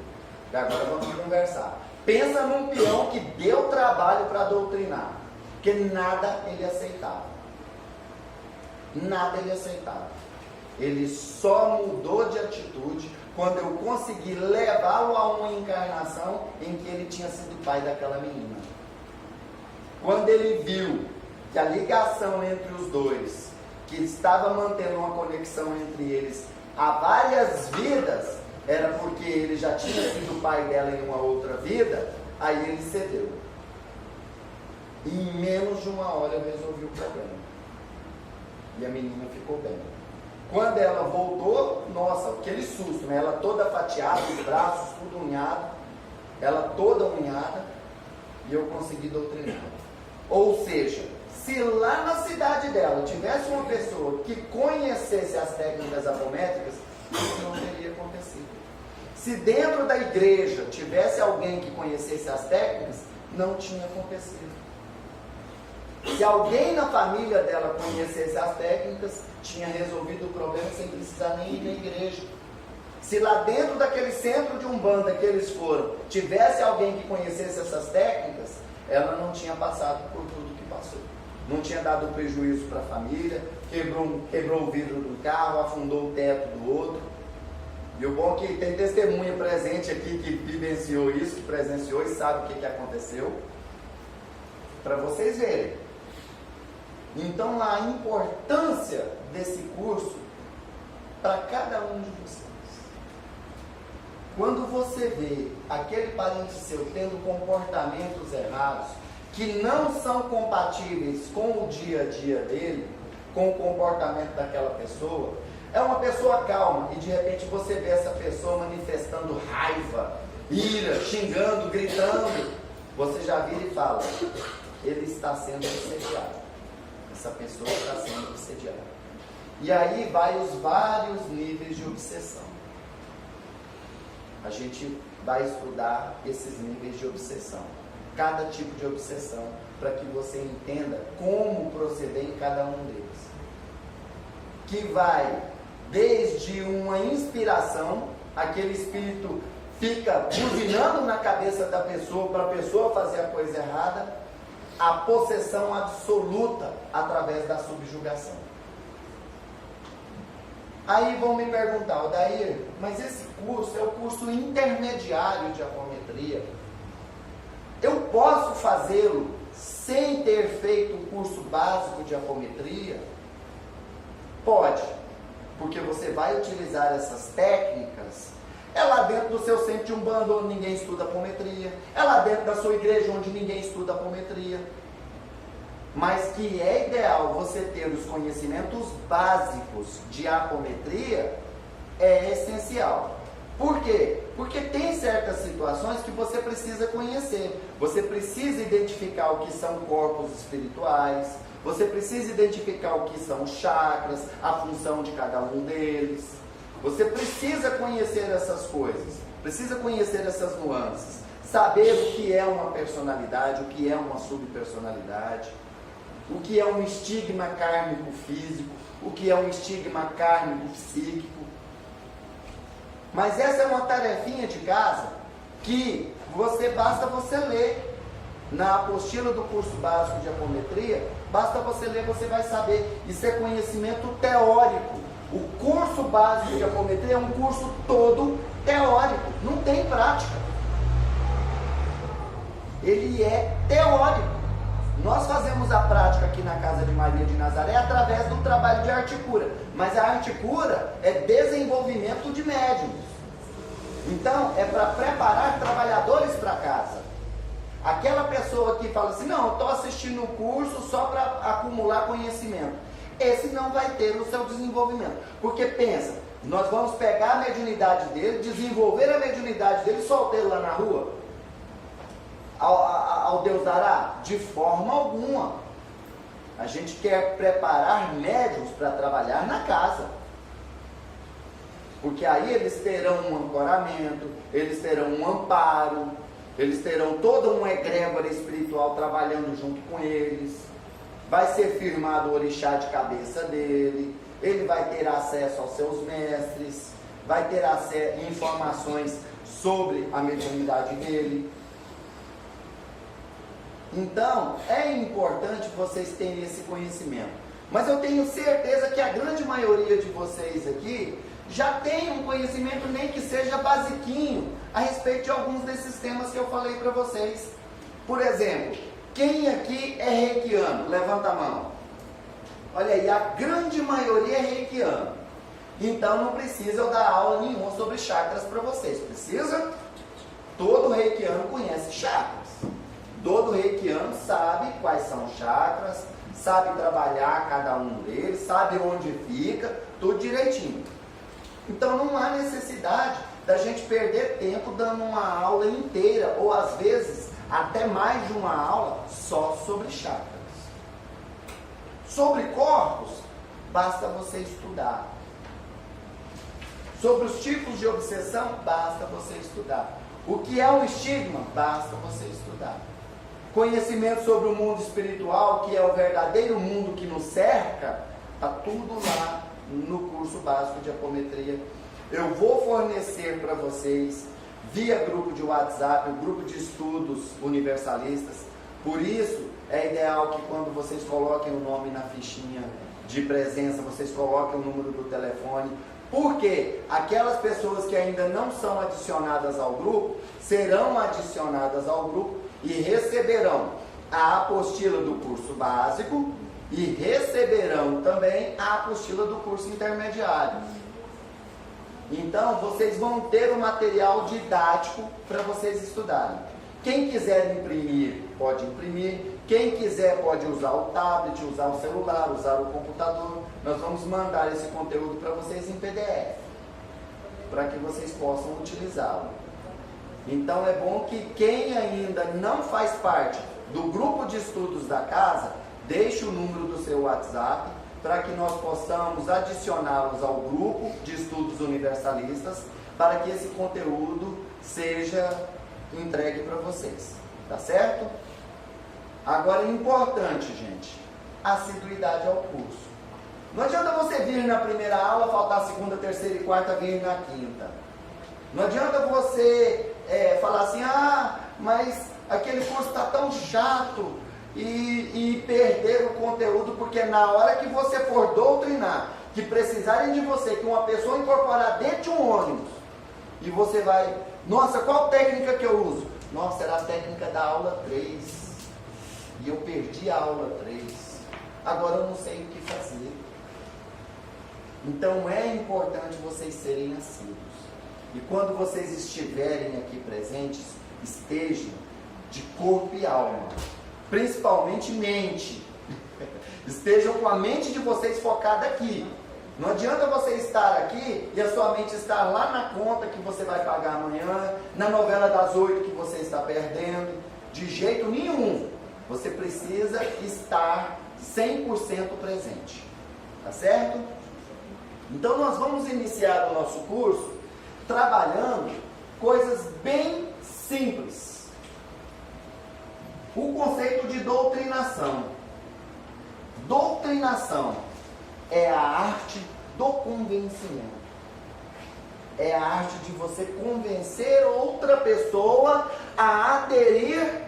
E agora vamos conversar. Pensa num peão que deu trabalho para doutrinar, porque nada ele aceitava. Nada ele aceitava. Ele só mudou de atitude quando eu consegui levá-lo a uma encarnação em que ele tinha sido pai daquela menina. Quando ele viu que a ligação entre os dois, que estava mantendo uma conexão entre eles há várias vidas, era porque ele já tinha sido pai dela em uma outra vida, aí ele cedeu. E em menos de 1 hora eu resolvi o problema. E a menina ficou bem. Quando ela voltou, nossa, aquele susto, né? Ela toda fatiada, os braços tudo unhado, ela toda unhada, e eu consegui doutrinar. Ou seja, se lá na cidade dela tivesse uma pessoa que conhecesse as técnicas apométricas, isso não teria acontecido. Se dentro da igreja tivesse alguém que conhecesse as técnicas, não tinha acontecido. Se alguém na família dela conhecesse as técnicas, tinha resolvido o problema sem precisar nem ir na igreja. Se lá dentro daquele centro de Umbanda que eles foram, tivesse alguém que conhecesse essas técnicas, ela não tinha passado por tudo que passou. Não tinha dado prejuízo para a família, quebrou o vidro do carro, afundou o teto do outro. E o bom é que tem testemunha presente aqui que vivenciou isso, que presenciou e sabe o que aconteceu. Para vocês verem. Então a importância desse curso para cada um de vocês. Quando você vê aquele parente seu tendo comportamentos errados, que não são compatíveis com o dia a dia dele, com o comportamento daquela pessoa, é uma pessoa calma e de repente você vê essa pessoa manifestando raiva, ira, xingando, gritando, você já vira e fala: ele está sendo obsediado. Essa pessoa está sendo obsediada. E aí vai os vários níveis de obsessão. A gente vai estudar esses níveis de obsessão, cada tipo de obsessão, para que você entenda como proceder em cada um deles. Que vai desde uma inspiração, aquele espírito fica buzinando na cabeça da pessoa para a pessoa fazer a coisa errada, a possessão absoluta através da subjugação. Aí vão me perguntar: Odair, mas esse curso é o curso intermediário de apometria. Eu posso fazê-lo sem ter feito o curso básico de apometria? Pode, porque você vai utilizar essas técnicas. É lá dentro do seu centro de Umbanda onde ninguém estuda apometria. É lá dentro da sua igreja onde ninguém estuda apometria. Mas que é ideal você ter os conhecimentos básicos de apometria, é essencial. Por quê? Porque tem certas situações que você precisa conhecer. Você precisa identificar o que são corpos espirituais. Você precisa identificar o que são chakras, a função de cada um deles. Você precisa conhecer essas coisas. Precisa conhecer essas nuances. Saber o que é uma personalidade, o que é uma subpersonalidade. O que é um estigma kármico físico, o que é um estigma kármico psíquico. Mas essa é uma tarefinha de casa que basta você ler. na apostila do curso básico de apometria, basta você ler, você vai saber. Isso é conhecimento teórico. O curso básico de apometria é um curso todo teórico, não tem prática. Ele é teórico. Nós fazemos a prática aqui na Casa de Maria de Nazaré através do trabalho de arte cura, mas a arte cura é desenvolvimento de médiuns. Então, é para preparar trabalhadores para casa. Aquela pessoa que fala assim, não, eu estou assistindo o curso só para acumular conhecimento. Esse não vai ter o seu desenvolvimento. Porque pensa, nós vamos pegar a mediunidade dele, desenvolver a mediunidade dele e soltar ele lá na rua? Ao Deus dará? De forma alguma. A gente quer preparar médiuns para trabalhar na casa. Porque aí eles terão um ancoramento, eles terão um amparo, eles terão toda uma egrégora espiritual trabalhando junto com eles. Vai ser firmado o orixá de cabeça dele, ele vai ter acesso aos seus mestres, vai ter acesso a informações sobre a mediunidade dele. Então, é importante vocês terem esse conhecimento. Mas eu tenho certeza que a grande maioria de vocês aqui já tem um conhecimento, nem que seja basiquinho, a respeito de alguns desses temas que eu falei para vocês. Por exemplo, quem aqui é reikiano? Levanta a mão. Olha aí, a grande maioria é reikiano. Então não precisa eu dar aula nenhuma sobre chakras para vocês. Precisa? Todo reikiano conhece chakras. Todo reikiano sabe quais são os chakras, sabe trabalhar cada um deles, sabe onde fica, tudo direitinho. Então não há necessidade da gente perder tempo dando uma aula inteira, ou às vezes até mais de uma aula só sobre chakras. Sobre corpos, basta você estudar. Sobre os tipos de obsessão, basta você estudar. O que é um estigma, basta você estudar. Conhecimento sobre o mundo espiritual, que é o verdadeiro mundo que nos cerca, está tudo lá no curso básico de apometria. Eu vou fornecer para vocês, via grupo de WhatsApp, o grupo de estudos universalistas. Por isso, é ideal que quando vocês coloquem o nome na fichinha de presença, vocês coloquem o número do telefone, porque aquelas pessoas que ainda não são adicionadas ao grupo, serão adicionadas ao grupo e receberão a apostila do curso básico e receberão também a apostila do curso intermediário. Então, vocês vão ter o material didático para vocês estudarem. Quem quiser imprimir, pode imprimir. Quem quiser pode usar o tablet, usar o celular, usar o computador. Nós vamos mandar esse conteúdo para vocês em PDF, para que vocês possam utilizá-lo. Então é bom que quem ainda não faz parte do grupo de estudos da casa, deixe o número do seu WhatsApp, para que nós possamos adicioná-los ao grupo de estudos universalistas, para que esse conteúdo seja entregue para vocês. Tá certo? Agora é importante, gente, assiduidade ao curso. Não adianta você vir na primeira aula, faltar a segunda, terceira e quarta, vir na quinta. Não adianta você falar assim, mas aquele curso está tão chato, e perder o conteúdo, porque na hora que você for doutrinar, que precisarem de você, que uma pessoa incorporar dentro de um ônibus, e você vai, nossa, qual técnica que eu uso? Nossa, era a técnica da aula 3, e eu perdi a aula 3, agora eu não sei o que fazer. Então é importante vocês serem assíduos. E quando vocês estiverem aqui presentes, estejam de corpo e alma, principalmente mente. Estejam com a mente de vocês focada aqui. Não adianta você estar aqui e a sua mente estar lá na conta que você vai pagar amanhã, na novela das 8 que você está perdendo. De jeito nenhum. Você precisa estar 100% presente. Tá certo? Então nós vamos iniciar o nosso curso trabalhando coisas bem simples. O conceito de doutrinação. Doutrinação é a arte do convencimento. É a arte de você convencer outra pessoa a aderir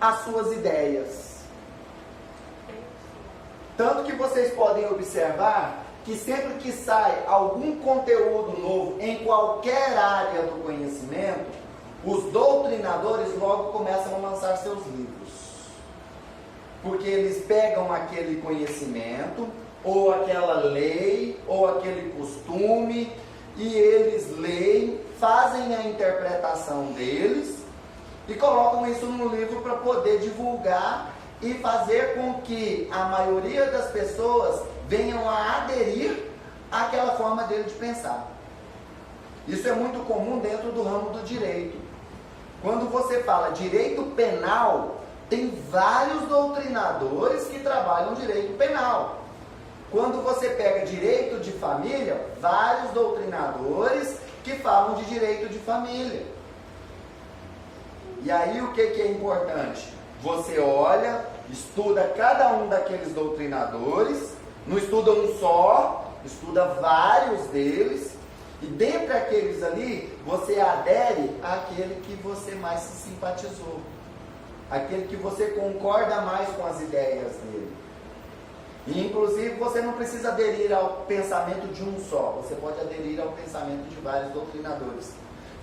as suas ideias. Tanto que vocês podem observar que sempre que sai algum conteúdo novo em qualquer área do conhecimento, os doutrinadores logo começam a lançar seus livros. Porque eles pegam aquele conhecimento, ou aquela lei, ou aquele costume, e eles leem, fazem a interpretação deles e colocam isso no livro para poder divulgar e fazer com que a maioria das pessoas venham a aderir àquela forma dele de pensar. Isso é muito comum dentro do ramo do direito. Quando você fala direito penal, tem vários doutrinadores que trabalham direito penal. Quando você pega direito de família, vários doutrinadores que falam de direito de família. E aí o que é importante? Você olha, estuda cada um daqueles doutrinadores, não estuda um só, estuda vários deles, e dentre aqueles ali, você adere àquele que você mais se simpatizou, aquele que você concorda mais com as ideias dele. E inclusive você não precisa aderir ao pensamento de um só, você pode aderir ao pensamento de vários doutrinadores.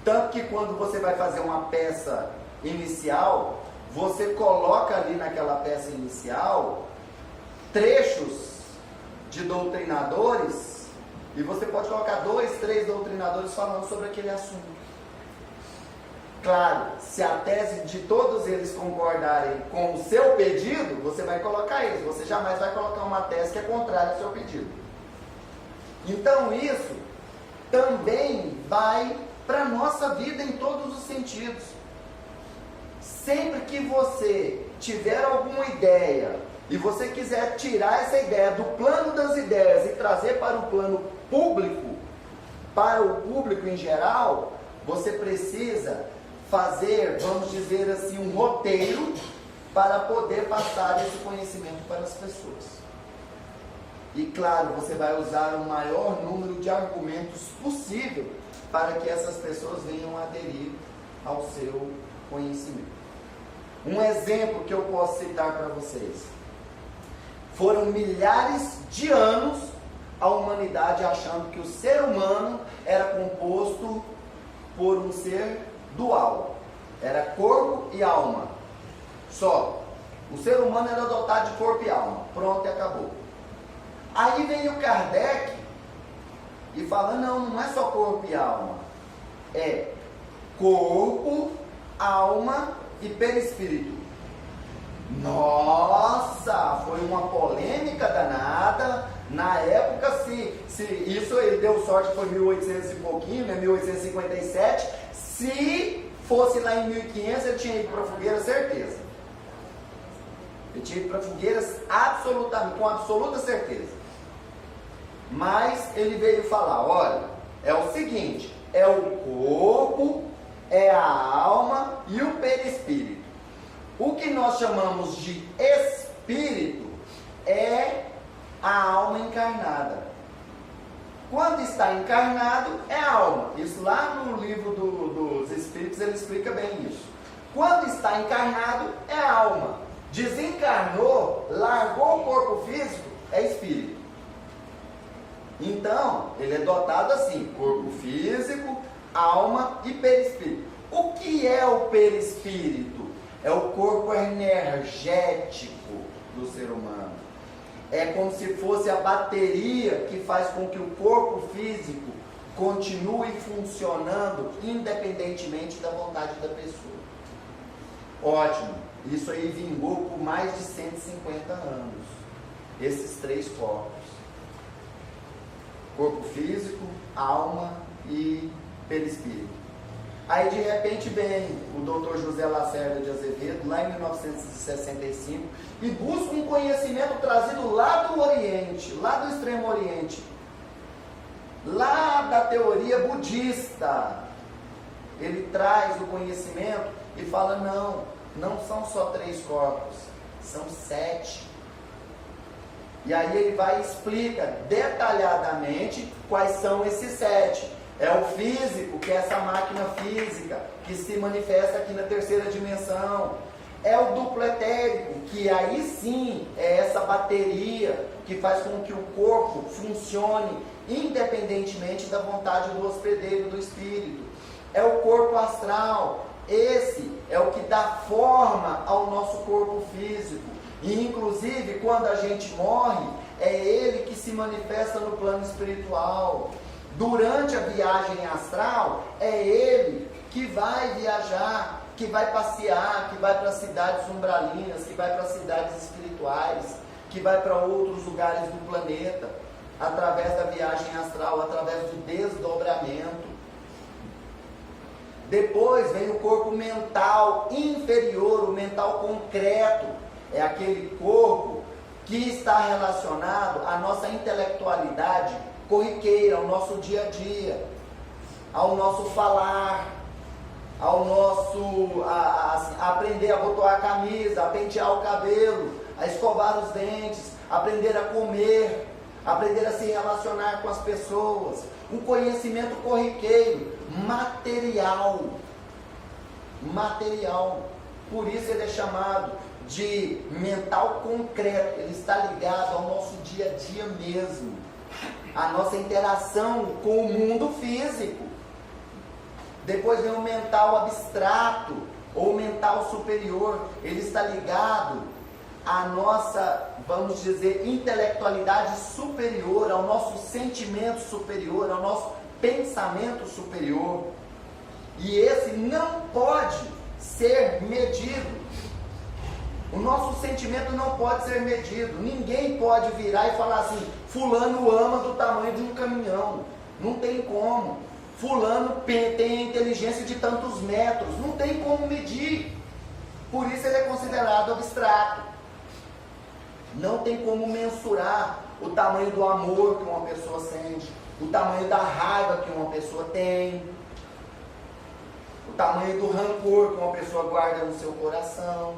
Tanto que quando você vai fazer uma peça inicial, você coloca ali naquela peça inicial trechos de doutrinadores, e você pode colocar 2, 3 doutrinadores falando sobre aquele assunto. Claro, se a tese de todos eles concordarem com o seu pedido, você vai colocar eles. Você jamais vai colocar uma tese que é contrária ao seu pedido. Então isso também vai para a nossa vida em todos os sentidos. Sempre que você tiver alguma ideia e você quiser tirar essa ideia do plano das ideias e trazer para o plano público, para o público em geral, você precisa fazer, vamos dizer assim, um roteiro para poder passar esse conhecimento para as pessoas. E claro, você vai usar o maior número de argumentos possível para que essas pessoas venham a aderir ao seu conhecimento. Um exemplo que eu posso citar para vocês. Foram milhares de anos a humanidade achando que o ser humano era composto por um ser dual. Era corpo e alma. Só. O ser humano era dotado de corpo e alma. Pronto, e acabou. Aí vem o Kardec e fala, não é só corpo e alma. É corpo, alma e perispírito. Nossa, foi uma polêmica danada. Na época, se isso ele deu sorte, foi 1800 e pouquinho, né, 1857. Se fosse lá em 1500, ele tinha ido para a fogueira, certeza. Ele tinha ido para fogueiras absolutamente, com absoluta certeza. Mas ele veio falar, olha, é o seguinte, é o corpo, é a alma e o perispírito. O que nós chamamos de espírito é a alma encarnada. Quando está encarnado, é a alma. Isso lá no livro dos Espíritos ele explica bem isso. Quando está encarnado, é a alma. Desencarnou, largou o corpo físico, é espírito. Então, ele é dotado assim, corpo físico, alma e perispírito. O que é o perispírito? É o corpo energético do ser humano. É como se fosse a bateria que faz com que o corpo físico continue funcionando independentemente da vontade da pessoa. Ótimo. Isso aí vingou por mais de 150 anos. Esses 3 corpos. Corpo físico, alma e perispírito. Aí de repente vem o Dr. José Lacerda de Azevedo, lá em 1965, e busca um conhecimento trazido lá do Oriente, lá do Extremo Oriente, lá da teoria budista. Ele traz o conhecimento e fala, não são só 3 corpos, são 7. E aí ele vai e explica detalhadamente quais são esses 7. É o físico, que é essa máquina física, que se manifesta aqui na 3ª dimensão. É o duplo etérico, que aí sim é essa bateria que faz com que o corpo funcione independentemente da vontade do hospedeiro do espírito. É o corpo astral, esse é o que dá forma ao nosso corpo físico. E inclusive quando a gente morre, é ele que se manifesta no plano espiritual. Durante a viagem astral, é ele que vai viajar, que vai passear, que vai para cidades umbralinas, que vai para cidades espirituais, que vai para outros lugares do planeta, através da viagem astral, através do desdobramento. Depois vem o corpo mental inferior, o mental concreto. É aquele corpo que está relacionado à nossa intelectualidade corriqueira, ao nosso dia a dia, ao nosso falar, ao nosso aprender a botar a camisa, a pentear o cabelo, a escovar os dentes, aprender a comer, aprender a se relacionar com as pessoas. Um conhecimento corriqueiro, material. Por isso ele é chamado de mental concreto. Ele está ligado ao nosso dia a dia mesmo, a nossa interação com o mundo físico. Depois vem o mental abstrato ou mental superior. Ele está ligado à nossa, vamos dizer, intelectualidade superior, ao nosso sentimento superior, ao nosso pensamento superior. E esse não pode ser medido. O nosso sentimento não pode ser medido. Ninguém pode virar e falar assim: fulano ama do tamanho de um caminhão. Não tem como. Fulano tem a inteligência de tantos metros. Não tem como medir. Por isso ele é considerado abstrato. Não tem como mensurar o tamanho do amor que uma pessoa sente, o tamanho da raiva que uma pessoa tem, o tamanho do rancor que uma pessoa guarda no seu coração.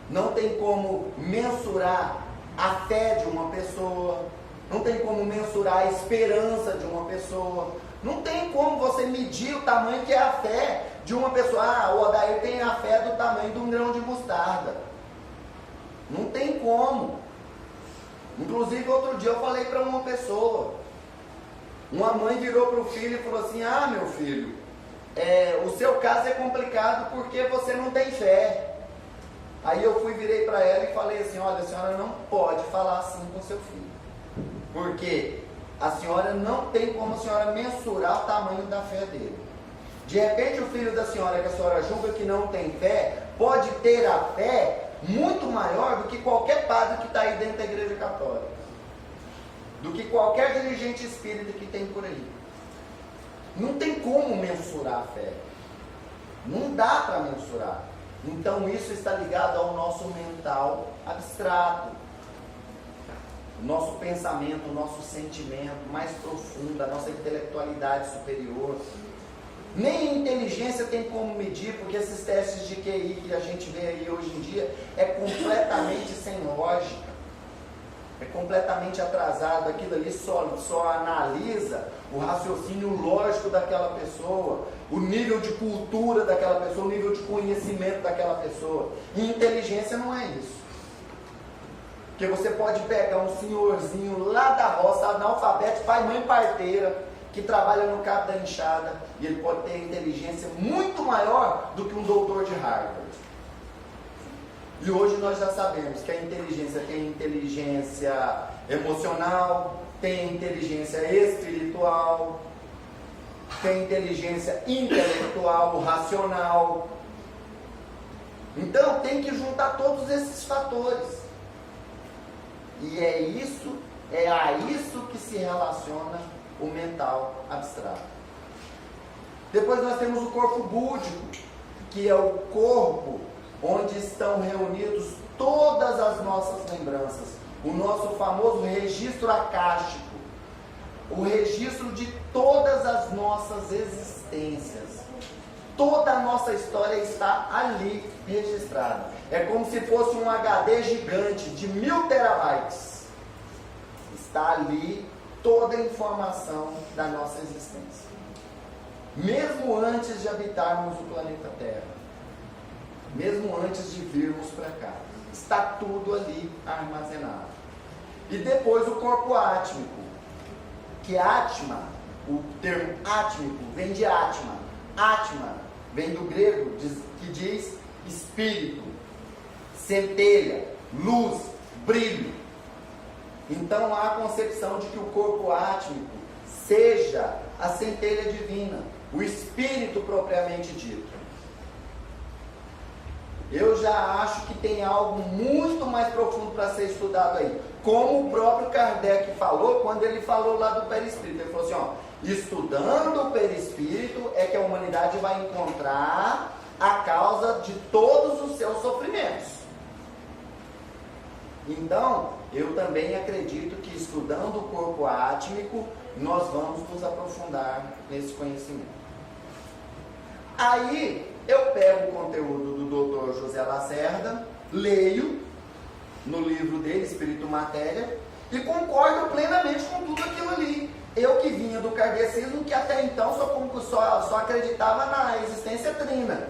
Não tem como mensurar a fé de uma pessoa. Não tem como mensurar a esperança de uma pessoa. Não tem como você medir o tamanho que é a fé de uma pessoa. O Odair tem a fé do tamanho de um grão de mostarda. Não tem como. Inclusive, outro dia eu falei para uma pessoa. Uma mãe virou para o filho e falou assim: meu filho, o seu caso é complicado porque você não tem fé. Aí eu virei para ela e falei assim: olha, a senhora não pode falar assim com seu filho. Porque a senhora não tem como a senhora mensurar o tamanho da fé dele. De repente o filho da senhora, que a senhora julga que não tem fé, pode ter a fé muito maior do que qualquer padre que está aí dentro da igreja católica. Do que qualquer dirigente espírita que tem por aí. Não tem como mensurar a fé. Não dá para mensurar. Então isso está ligado ao nosso mental abstrato. O nosso pensamento, o nosso sentimento mais profundo, a nossa intelectualidade superior. Nem a inteligência tem como medir, porque esses testes de QI que a gente vê aí hoje em dia é completamente sem lógica. É completamente atrasado. Aquilo ali só analisa o raciocínio lógico daquela pessoa, o nível de cultura daquela pessoa, o nível de conhecimento daquela pessoa. E inteligência não é isso. Porque você pode pegar um senhorzinho lá da roça, analfabeto, pai, mãe, parteira, que trabalha no cabo da enxada, e ele pode ter inteligência muito maior do que um doutor de Harvard. E hoje nós já sabemos que a inteligência tem inteligência emocional, tem inteligência espiritual, tem inteligência intelectual, racional. Então tem que juntar todos esses fatores. E é a isso que se relaciona o mental abstrato. Depois nós temos o corpo búdico, que é o corpo onde estão reunidos todas as nossas lembranças, o nosso famoso registro acástico, o registro de todas as nossas existências. Toda a nossa história está ali registrada. É como se fosse um HD gigante de 1000 terabytes. Está ali toda a informação da nossa existência. Mesmo antes de habitarmos o planeta Terra. mesmo antes de virmos para cá. Está tudo ali armazenado. E depois o corpo átmico, que Atma, o termo átmico vem de Atma. Atma vem do grego, que diz espírito, centelha, luz, brilho. Então há a concepção de que o corpo átmico seja a centelha divina, o espírito propriamente dito. Eu já acho que tem algo muito mais profundo para ser estudado aí. Como o próprio Kardec falou, quando ele falou lá do perispírito. Ele falou assim, ó, estudando o perispírito é que a humanidade vai encontrar a causa de todos os seus sofrimentos. Então, eu também acredito que estudando o corpo átmico, nós vamos nos aprofundar nesse conhecimento. Aí, eu pego o conteúdo do Dr. José Lacerda, leio no livro dele, Espírito e Matéria, e concordo plenamente com tudo aquilo ali. Eu que vinha do kardecismo, que até então só acreditava na existência trina.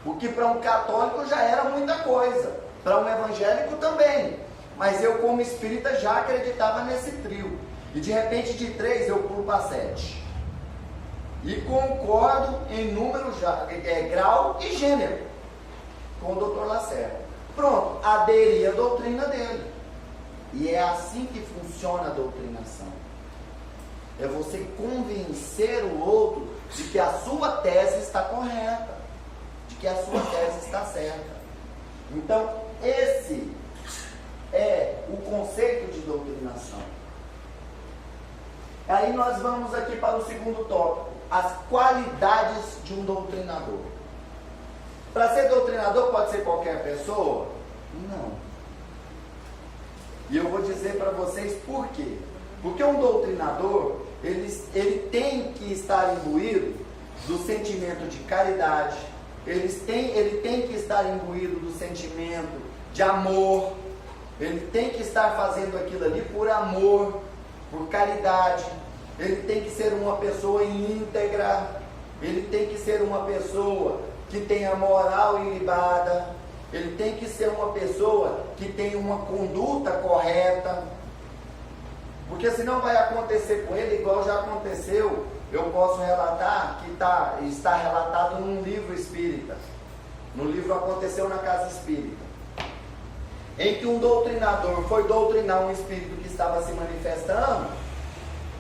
O que para um católico já era muita coisa, para um evangélico também. Mas eu, como espírita, já acreditava nesse trio. E de repente, de 3 eu pulo para 7. E concordo em número, grau e gênero com o Dr. Lacerda. Pronto, aderi à doutrina dele. E é assim que funciona a doutrinação. É você convencer o outro de que a sua tese está correta, de que a sua tese está certa. Então, esse é o conceito de doutrinação. Aí nós vamos aqui para o segundo tópico, as qualidades de um doutrinador. Para ser doutrinador pode ser qualquer pessoa? Não. E eu vou dizer para vocês por quê. Porque um doutrinador, ele tem que estar imbuído do sentimento de caridade, ele tem que estar imbuído do sentimento de amor, ele tem que estar fazendo aquilo ali por amor, por caridade, ele tem que ser uma pessoa íntegra, ele tem que ser uma pessoa que tenha moral ilibada, ele tem que ser uma pessoa que tenha uma conduta correta, porque senão vai acontecer com ele igual já aconteceu. Eu posso relatar que está relatado num livro espírita. No livro Aconteceu na Casa Espírita, em que um doutrinador foi doutrinar um espírito que estava se manifestando,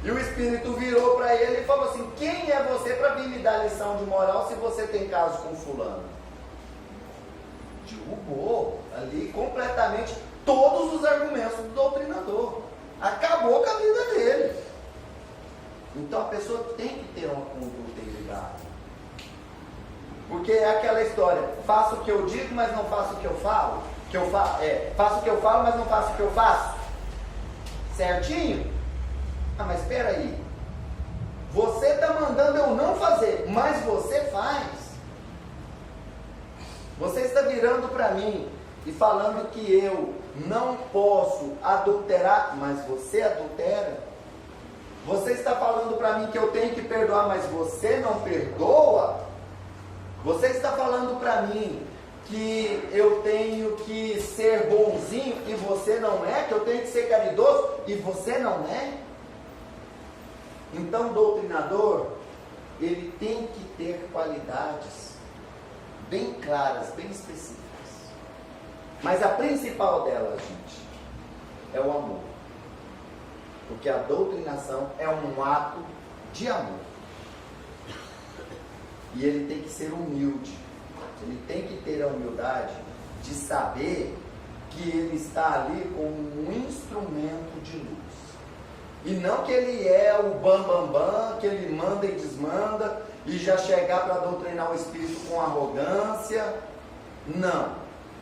e o espírito virou para ele e falou assim: quem é você para vir me dar lição de moral se você tem caso com fulano? Derrubou ali completamente todos os argumentos do doutrinador. Acabou com a vida dele. Então a pessoa tem que ter uma conduta ilibada. Porque é aquela história: faço o que eu digo, mas não faço o que eu falo. Faço o que eu falo, mas não faço o que eu faço. Certinho? Ah, mas espera aí. Você está mandando eu não fazer, mas você faz. Você está virando para mim e falando que eu não posso adulterar, mas você adultera. Você está falando para mim que eu tenho que perdoar, mas você não perdoa. Você está falando para mim que eu tenho que ser bonzinho e você não é, que eu tenho que ser caridoso e você não é. Então o doutrinador, ele tem que ter qualidades bem claras, bem específicas. Mas a principal delas, gente, é o amor. Porque a doutrinação é um ato de amor. E ele tem que ser humilde. Ele tem que ter a humildade de saber que ele está ali como um instrumento de luz. E não que ele é o bam, que ele manda e desmanda, e já chegar para doutrinar o espírito com arrogância. Não.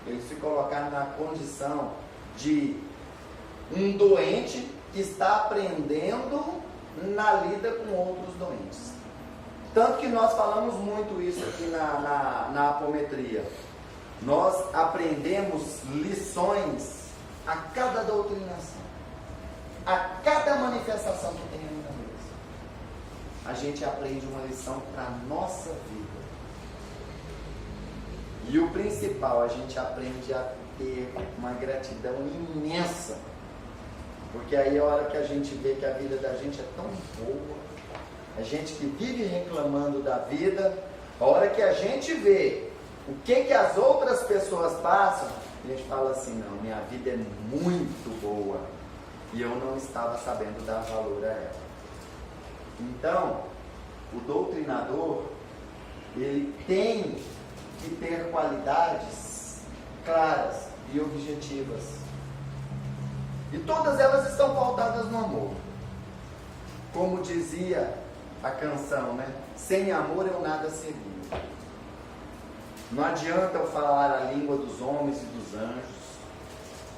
Ele se colocar na condição de um doente que está aprendendo na lida com outros doentes. Tanto que nós falamos muito isso aqui na apometria. Nós aprendemos lições a cada doutrinação, a cada manifestação que tem ali na mesa. A gente aprende uma lição para a nossa vida. E o principal, a gente aprende a ter uma gratidão imensa. Porque aí é a hora que a gente vê que a vida da gente é tão boa, a gente que vive reclamando da vida, a hora que a gente vê o que as outras pessoas passam, a gente fala assim, não, minha vida é muito boa e eu não estava sabendo dar valor a ela. Então, o doutrinador, ele tem que ter qualidades claras e objetivas. E todas elas estão pautadas no amor. Como dizia a canção, né? Sem amor eu nada seria. Não adianta eu falar a língua dos homens e dos anjos.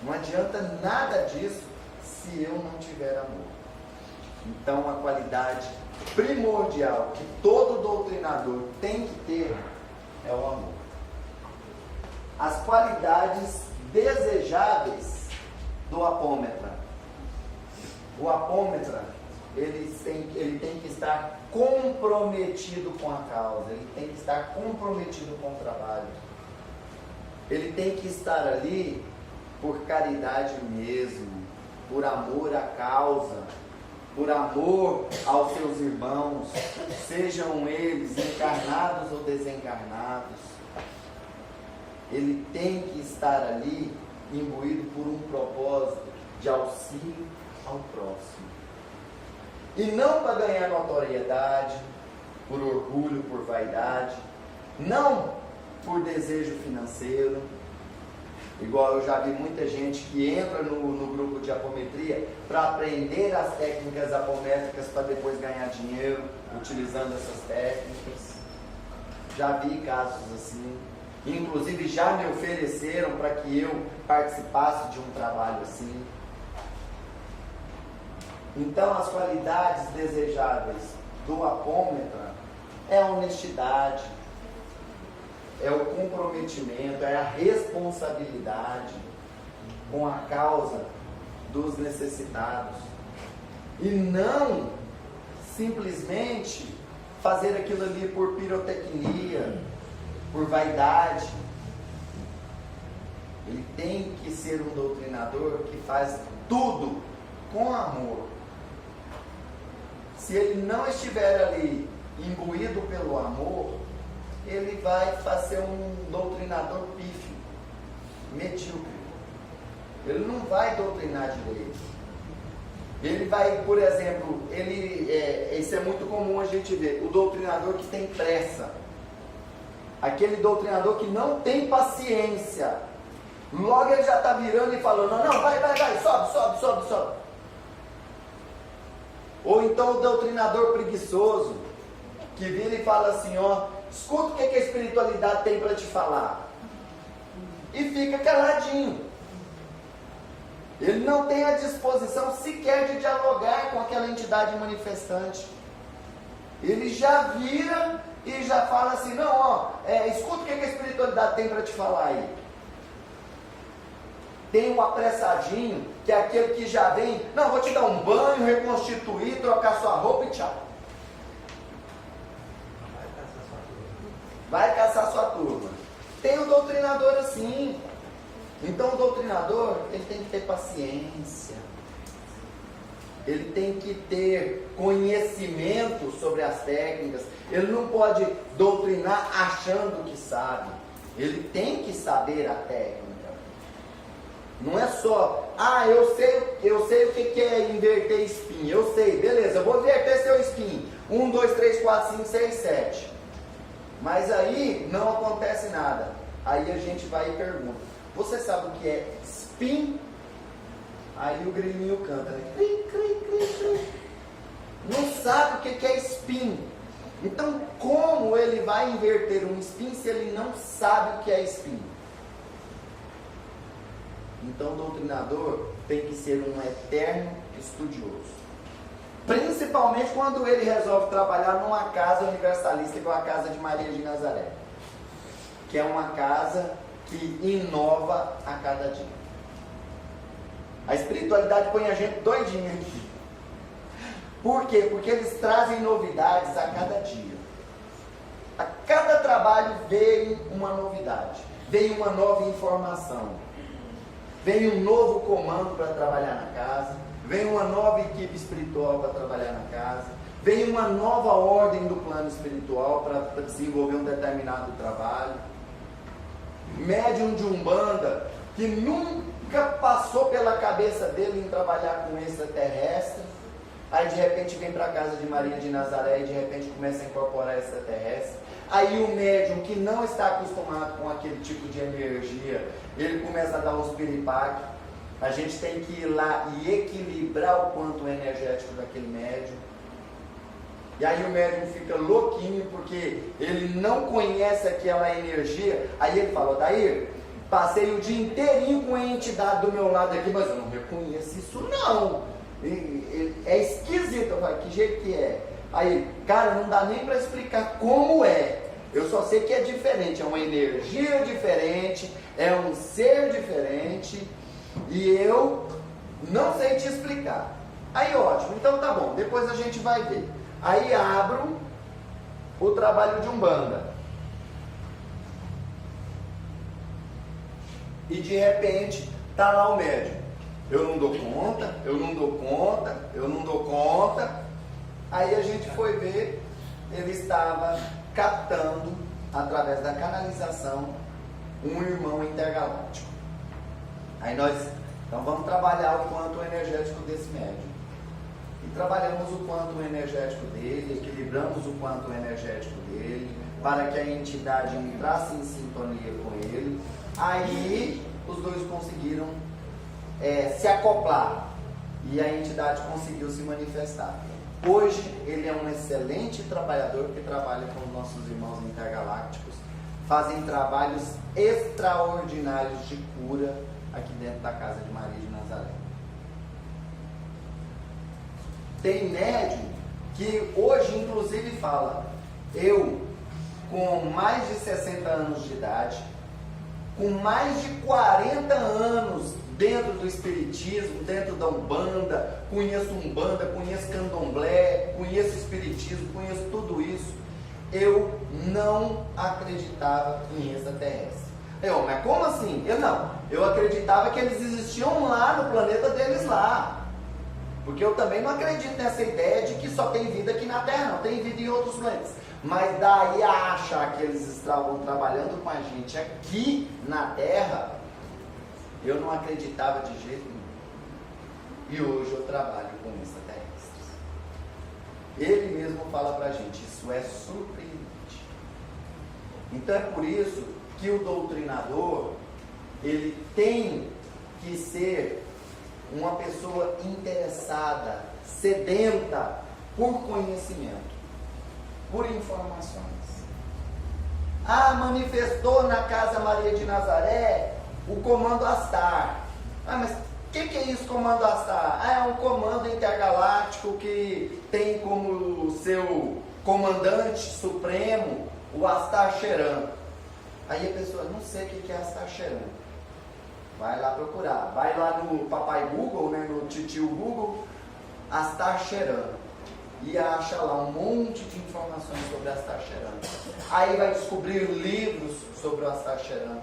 Não adianta nada disso se eu não tiver amor. Então a qualidade primordial que todo doutrinador tem que ter é o amor. As qualidades desejáveis do apômetra. O apômetra, ele tem que estar comprometido com a causa, ele tem que estar comprometido com o trabalho. Ele tem que estar ali por caridade mesmo, por amor à causa, por amor aos seus irmãos, sejam eles encarnados ou desencarnados. Ele tem que estar ali imbuído por um propósito de auxílio ao próximo. E não para ganhar notoriedade, por orgulho, por vaidade, não por desejo financeiro. Igual eu já vi muita gente que entra no grupo de apometria para aprender as técnicas apométricas para depois ganhar dinheiro utilizando essas técnicas. Já vi casos assim. Inclusive já me ofereceram para que eu participasse de um trabalho assim. Então as qualidades desejáveis do apômetra é a honestidade, é o comprometimento, é a responsabilidade com a causa dos necessitados. E não simplesmente fazer aquilo ali por pirotecnia, por vaidade. Ele tem que ser um doutrinador que faz tudo com amor. Se ele não estiver ali imbuído pelo amor, ele vai ser um doutrinador pífio, medíocre. Ele não vai doutrinar direito. Ele vai, por exemplo, isso é muito comum a gente ver, o doutrinador que tem pressa. Aquele doutrinador que não tem paciência. Logo ele já está virando e falando, não, vai, sobe. Ou então o doutrinador preguiçoso, que vira e fala assim, ó, escuta o que a espiritualidade tem para te falar. E fica caladinho. Ele não tem a disposição sequer de dialogar com aquela entidade manifestante. Ele já vira e já fala assim, não, ó, escuta o que a espiritualidade tem para te falar aí. Tem um apressadinho, que é aquele que já vem, não, vou te dar um banho, reconstituir, trocar sua roupa e tchau. Vai caçar sua turma. Tem o doutrinador assim. Então o doutrinador, ele tem que ter paciência. Ele tem que ter conhecimento sobre as técnicas. Ele não pode doutrinar achando que sabe. Ele tem que saber a técnica. Não é só, eu sei o que é inverter spin. Eu sei, beleza, eu vou inverter seu spin. 1, 2, 3, 4, 5, 6, 7. Mas aí não acontece nada. Aí a gente vai e pergunta, você sabe o que é spin? Aí o grilinho canta, né? Cri, cri, cri, cri. Não sabe o que é spin. Então como ele vai inverter um spin se ele não sabe o que é spin? Então o doutrinador tem que ser um eterno estudioso. Principalmente quando ele resolve trabalhar numa casa universalista, que é a casa de Maria de Nazaré. Que é uma casa que inova a cada dia. A espiritualidade põe a gente doidinho aqui. Por quê? Porque eles trazem novidades a cada dia. cada trabalho veio uma novidade, veio uma nova informação, veio um novo comando para trabalhar na casa, veio uma nova equipe espiritual para trabalhar na casa, veio uma nova ordem do plano espiritual para desenvolver um determinado trabalho. Médium de Umbanda que nunca passou pela cabeça dele em trabalhar com extraterrestre, aí de repente vem para a casa de Maria de Nazaré e de repente começa a incorporar extraterrestre. Aí o médium que não está acostumado com aquele tipo de energia, ele começa a dar uns piripaque. A gente tem que ir lá e equilibrar o quanto energético daquele médium. E aí o médium fica louquinho porque ele não conhece aquela energia. Aí ele fala: Odair, passei o dia inteirinho com a entidade do meu lado aqui, mas eu não reconheço isso não. É esquisito. Eu falo: que jeito que é? Aí, cara, não dá nem para explicar como é. Eu só sei que é diferente, é uma energia diferente, é um ser diferente, e eu não sei te explicar. Aí ótimo, então tá bom, depois a gente vai ver. Aí abro o trabalho de Umbanda. E de repente tá lá o médium. Eu não dou conta, eu não dou conta, eu não dou conta. Aí a gente foi ver, ele estava captando, através da canalização, um irmão intergaláctico. Aí nós, então vamos trabalhar o quanto energético desse médium. E trabalhamos o quanto energético dele, equilibramos o quanto energético dele, para que a entidade entrasse em sintonia com ele. Aí os dois conseguiram se acoplar e a entidade conseguiu se manifestar. Hoje ele é um excelente trabalhador que trabalha com os nossos irmãos intergalácticos, fazem trabalhos extraordinários de cura aqui dentro da casa de Maria de Nazaré. Tem médium que hoje inclusive fala: eu com mais de 60 anos de idade, com mais de 40 anos dentro do espiritismo, dentro da Umbanda, conheço Umbanda, conheço Candomblé, conheço espiritismo, conheço tudo isso, eu não acreditava em extraterrestre. Mas como assim? Eu acreditava que eles existiam lá no planeta deles lá. Porque eu também não acredito nessa ideia de que só tem vida aqui na Terra, não tem vida em outros planetas. Mas daí a achar que eles estavam trabalhando com a gente aqui na Terra, eu não acreditava de jeito nenhum. E hoje eu trabalho com extraterrestres. Ele mesmo fala pra gente, isso é surpreendente. Então é por isso que o doutrinador, ele tem que ser uma pessoa interessada, sedenta por conhecimento, por informações. Manifestou na casa Maria de Nazaré o comando Astar. Mas o que é isso, comando Astar? É um comando intergaláctico que tem como seu comandante supremo o Astar Sheran. Aí a pessoa, não sei o que é Astar Sheran. Vai lá procurar. Vai lá no papai Google, no titio Google, Astar Sheran. E acha lá um monte de informações sobre Astar Sheran. Aí vai descobrir livros sobre o Astar Sheran.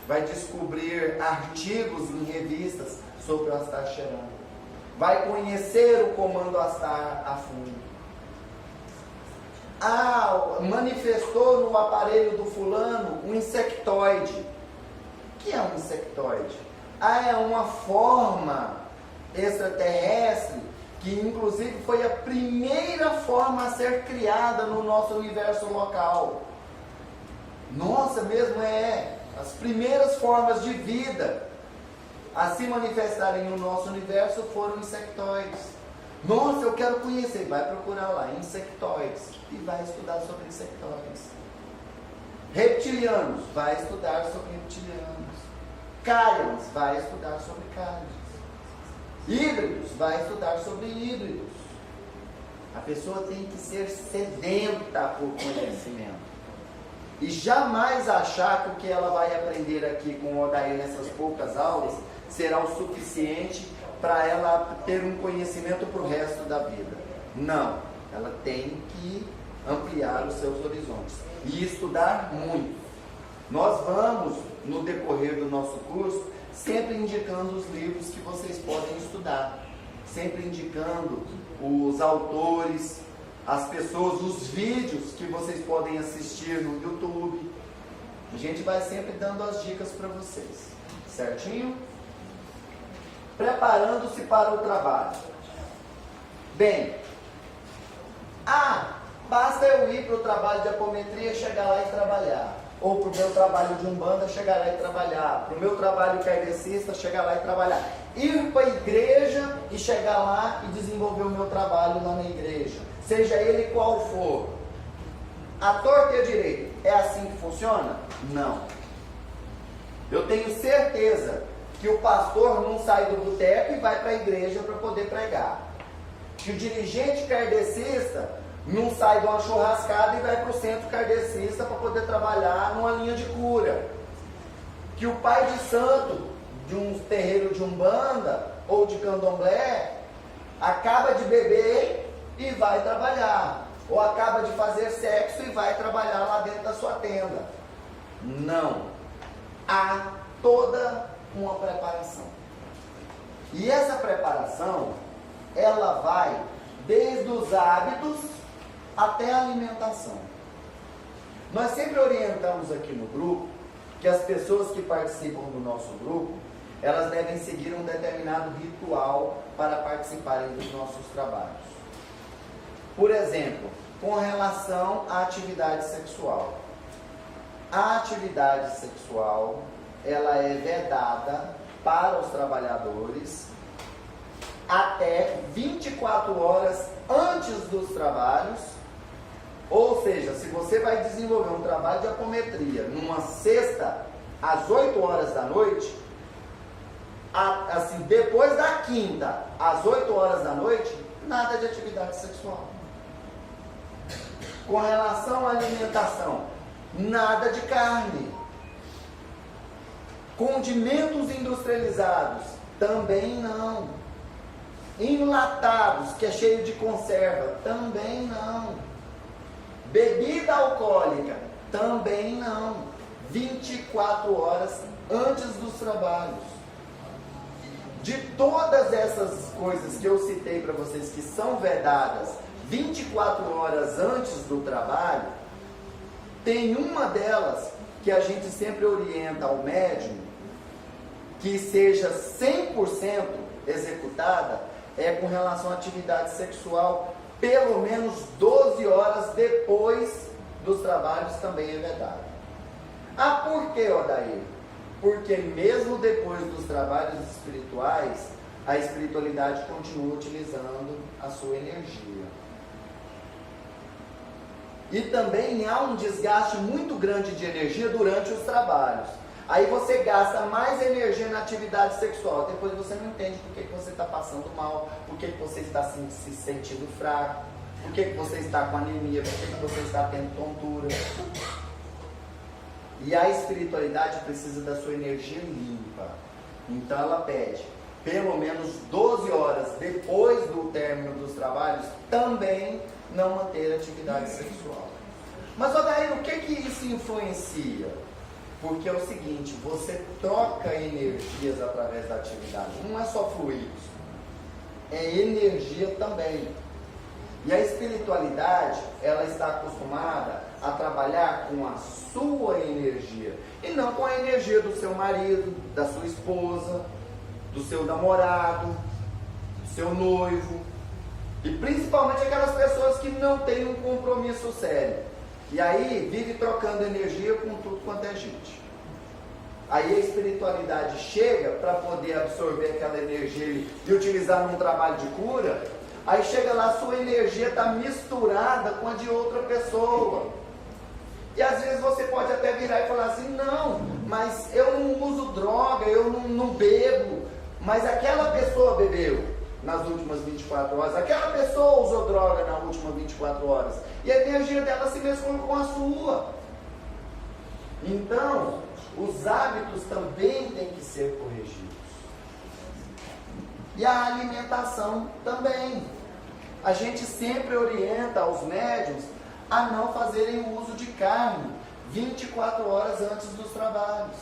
Vai descobrir artigos em revistas sobre o Astar Sheran. Vai conhecer o comando Astar a fundo. Manifestou no aparelho do fulano um insectoide. O que é um insectoide? É uma forma extraterrestre que inclusive foi a primeira forma a ser criada no nosso universo local. Nossa, mesmo as primeiras formas de vida a se manifestarem no nosso universo foram insectoides. Nossa, eu quero conhecer. Vai procurar lá, insectoides, e vai estudar sobre insectoides. Reptilianos, vai estudar sobre reptilianos. Cárions, vai estudar sobre cárions. Híbridos, vai estudar sobre híbridos. A pessoa tem que ser sedenta por conhecimento. E jamais achar que o que ela vai aprender aqui com o Odair nessas poucas aulas será o suficiente para ela ter um conhecimento para o resto da vida. Não, ela tem que ampliar os seus horizontes e estudar muito. Nós vamos, no decorrer do nosso curso, sempre indicando os livros que vocês podem estudar, sempre indicando os autores, as pessoas, os vídeos que vocês podem assistir no YouTube. A gente vai sempre dando as dicas para vocês, certinho? Preparando-se para o trabalho. Bem, basta eu ir para o trabalho de apometria, chegar lá e trabalhar. Ou para o meu trabalho de umbanda, chegar lá e trabalhar. Para o meu trabalho kardecista, chegar lá e trabalhar. Ir para a igreja e chegar lá e desenvolver o meu trabalho lá na igreja. Seja ele qual for. A torta e a direita, é assim que funciona? Não. Eu tenho certeza que o pastor não sai do boteco e vai para a igreja para poder pregar. Que o dirigente kardecista não sai de uma churrascada e vai para o centro kardecista para poder trabalhar numa linha de cura. Que o pai de santo de um terreiro de umbanda ou de candomblé acaba de beber e vai trabalhar. Ou acaba de fazer sexo e vai trabalhar lá dentro da sua tenda. Não. Há toda uma preparação. E essa preparação, ela vai desde os hábitos até a alimentação. Nós sempre orientamos aqui no grupo que as pessoas que participam do nosso grupo, elas devem seguir um determinado ritual para participarem dos nossos trabalhos. Por exemplo, com relação à atividade sexual. A atividade sexual, ela é vedada para os trabalhadores até 24 horas antes dos trabalhos. Ou seja, se você vai desenvolver um trabalho de apometria numa sexta, às 8 horas da noite, assim, depois da quinta, às 8 horas da noite, nada de atividade sexual. Com relação à alimentação, nada de carne. Condimentos industrializados, também não. Enlatados, que é cheio de conserva, também não. Bebida alcoólica, também não. 24 horas antes dos trabalhos. De todas essas coisas que eu citei para vocês que são vedadas 24 horas antes do trabalho, tem uma delas que a gente sempre orienta ao médium que seja 100% executada, é com relação à atividade sexual, pelo menos 12 horas depois dos trabalhos também é vedado. Por que, Odair? Porque mesmo depois dos trabalhos espirituais, a espiritualidade continua utilizando a sua energia. E também há um desgaste muito grande de energia durante os trabalhos. Aí você gasta mais energia na atividade sexual, depois você não entende por que você está passando mal, por que você está se sentindo fraco, por que você está com anemia, por que você está tendo tontura. E a espiritualidade precisa da sua energia limpa. Então ela pede pelo menos 12 horas depois do término dos trabalhos, também não manter atividade sexual. Mas, Odair, o que isso influencia? Porque é o seguinte, você troca energias através da atividade. Não é só fluidos, é energia também. E a espiritualidade, ela está acostumada a trabalhar com a sua energia. E não com a energia do seu marido, da sua esposa, do seu namorado, do seu noivo. E principalmente aquelas pessoas que não têm um compromisso sério. E aí vive trocando energia com tudo quanto é gente. Aí a espiritualidade chega para poder absorver aquela energia e utilizar num trabalho de cura. Aí chega lá, sua energia está misturada com a de outra pessoa. E às vezes você pode até virar e falar assim, não, mas eu não uso droga, eu não bebo. Mas aquela pessoa bebeu nas últimas 24 horas, aquela pessoa usou droga nas últimas 24 horas. E a energia dela se mesclou com a sua. Então, os hábitos também têm que ser corrigidos. E a alimentação também. A gente sempre orienta aos médiuns a não fazerem o uso de carne 24 horas antes dos trabalhos.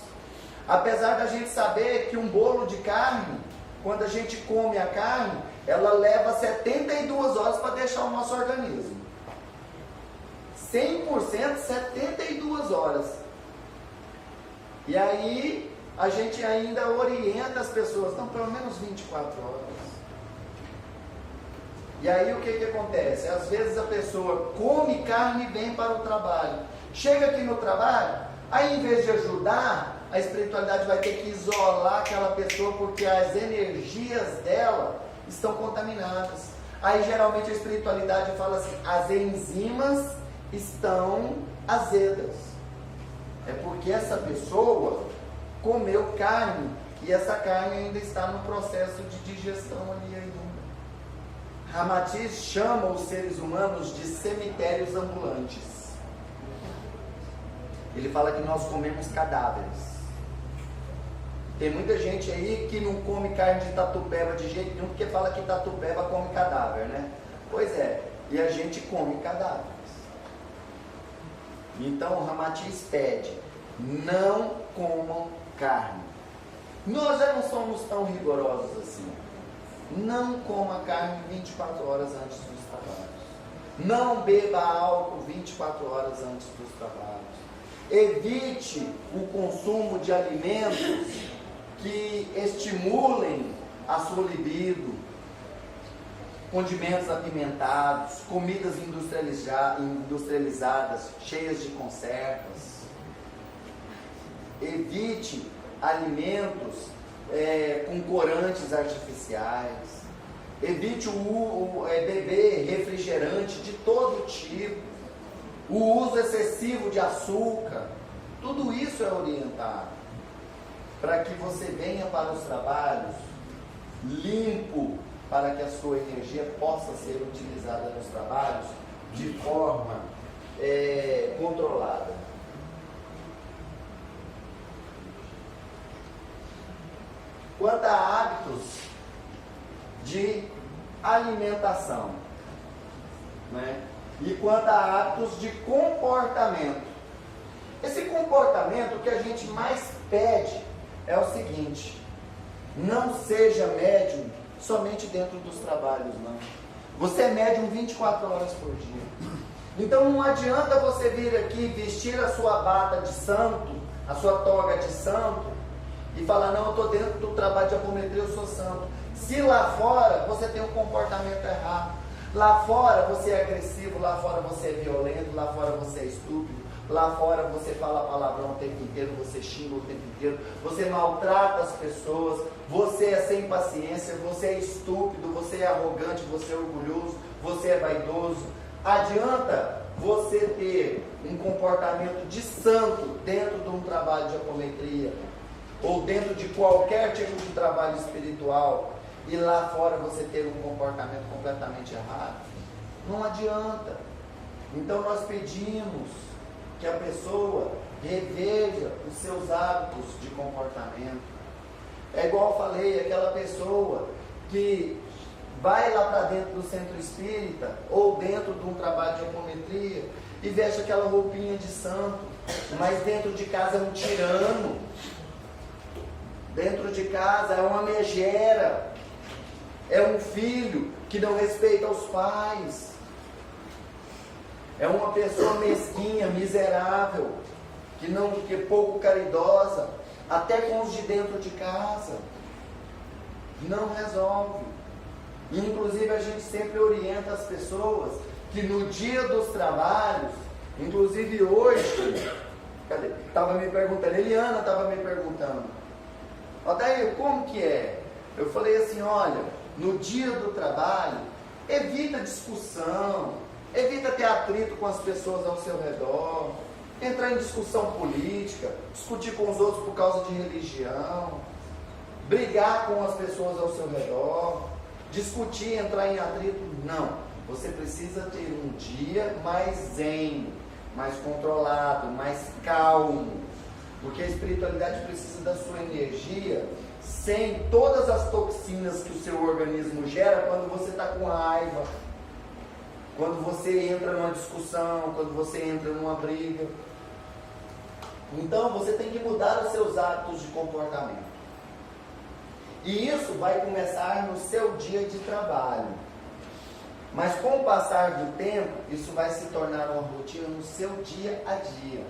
Apesar da gente saber que um bolo de carne, quando a gente come a carne, ela leva 72 horas para deixar o nosso organismo. 100%, 72 horas. E aí, a gente ainda orienta as pessoas, não, pelo menos 24 horas. E aí, o que acontece? Às vezes a pessoa come carne e vem para o trabalho. Chega aqui no trabalho, aí em vez de ajudar, a espiritualidade vai ter que isolar aquela pessoa porque as energias dela estão contaminadas. Aí geralmente a espiritualidade fala assim, as enzimas estão azedas. É porque essa pessoa comeu carne e essa carne ainda está no processo de digestão ali ainda. Ramatiz chama os seres humanos de cemitérios ambulantes. Ele fala que nós comemos cadáveres. Tem muita gente aí que não come carne de tatupeba de jeito nenhum, porque fala que tatupeba come cadáver, né? Pois é, e a gente come cadáveres. Então o Ramatiz pede, não comam carne. Nós já não somos tão rigorosos assim. Não coma carne 24 horas antes dos trabalhos. Não beba álcool 24 horas antes dos trabalhos. Evite o consumo de alimentos que estimulem a sua libido, condimentos apimentados, comidas industrializadas, cheias de conservas. Evite alimentos com corantes artificiais. Evite beber refrigerante de todo tipo. O uso excessivo de açúcar. Tudo isso é orientado para que você venha para os trabalhos limpo, para que a sua energia possa ser utilizada nos trabalhos de forma controlada. Quanto a hábitos de alimentação, né? E quanto a hábitos de comportamento. Esse comportamento que a gente mais pede é o seguinte: não seja médium somente dentro dos trabalhos, não. Você é médium 24 horas por dia. Então não adianta você vir aqui vestir a sua bata de santo, a sua toga de santo, e falar, não, eu estou dentro do trabalho de apometria, eu sou santo. Se lá fora você tem um comportamento errado, lá fora você é agressivo, lá fora você é violento, lá fora você é estúpido, lá fora você fala palavrão o tempo inteiro, você xinga o tempo inteiro, você maltrata as pessoas, você é sem paciência, você é estúpido, você é arrogante, você é orgulhoso, você é vaidoso. Adianta você ter um comportamento de santo dentro de um trabalho de apometria ou dentro de qualquer tipo de trabalho espiritual e lá fora você ter um comportamento completamente errado? Não adianta. Então nós pedimos que a pessoa reveja os seus hábitos de comportamento. É igual eu falei, aquela pessoa que vai lá para dentro do centro espírita ou dentro de um trabalho de apometria e veste aquela roupinha de santo, mas dentro de casa é um tirano, dentro de casa é uma megera, é um filho que não respeita os pais, é uma pessoa mesquinha, miserável, que é pouco caridosa, até com os de dentro de casa. Não resolve. Inclusive a gente sempre orienta as pessoas que no dia dos trabalhos, inclusive hoje, estava me perguntando, Eliana estava me perguntando, Odair, como que é? Eu falei assim, olha, no dia do trabalho, evita discussão, evita ter atrito com as pessoas ao seu redor, entrar em discussão política, discutir com os outros por causa de religião, brigar com as pessoas ao seu redor, discutir, entrar em atrito. Não, você precisa ter um dia mais zen, mais controlado, mais calmo, porque a espiritualidade precisa da sua energia sem todas as toxinas que o seu organismo gera quando você está com raiva, quando você entra numa discussão, quando você entra numa briga. Então você tem que mudar os seus hábitos de comportamento. E isso vai começar no seu dia de trabalho. Mas com o passar do tempo, isso vai se tornar uma rotina no seu dia a dia.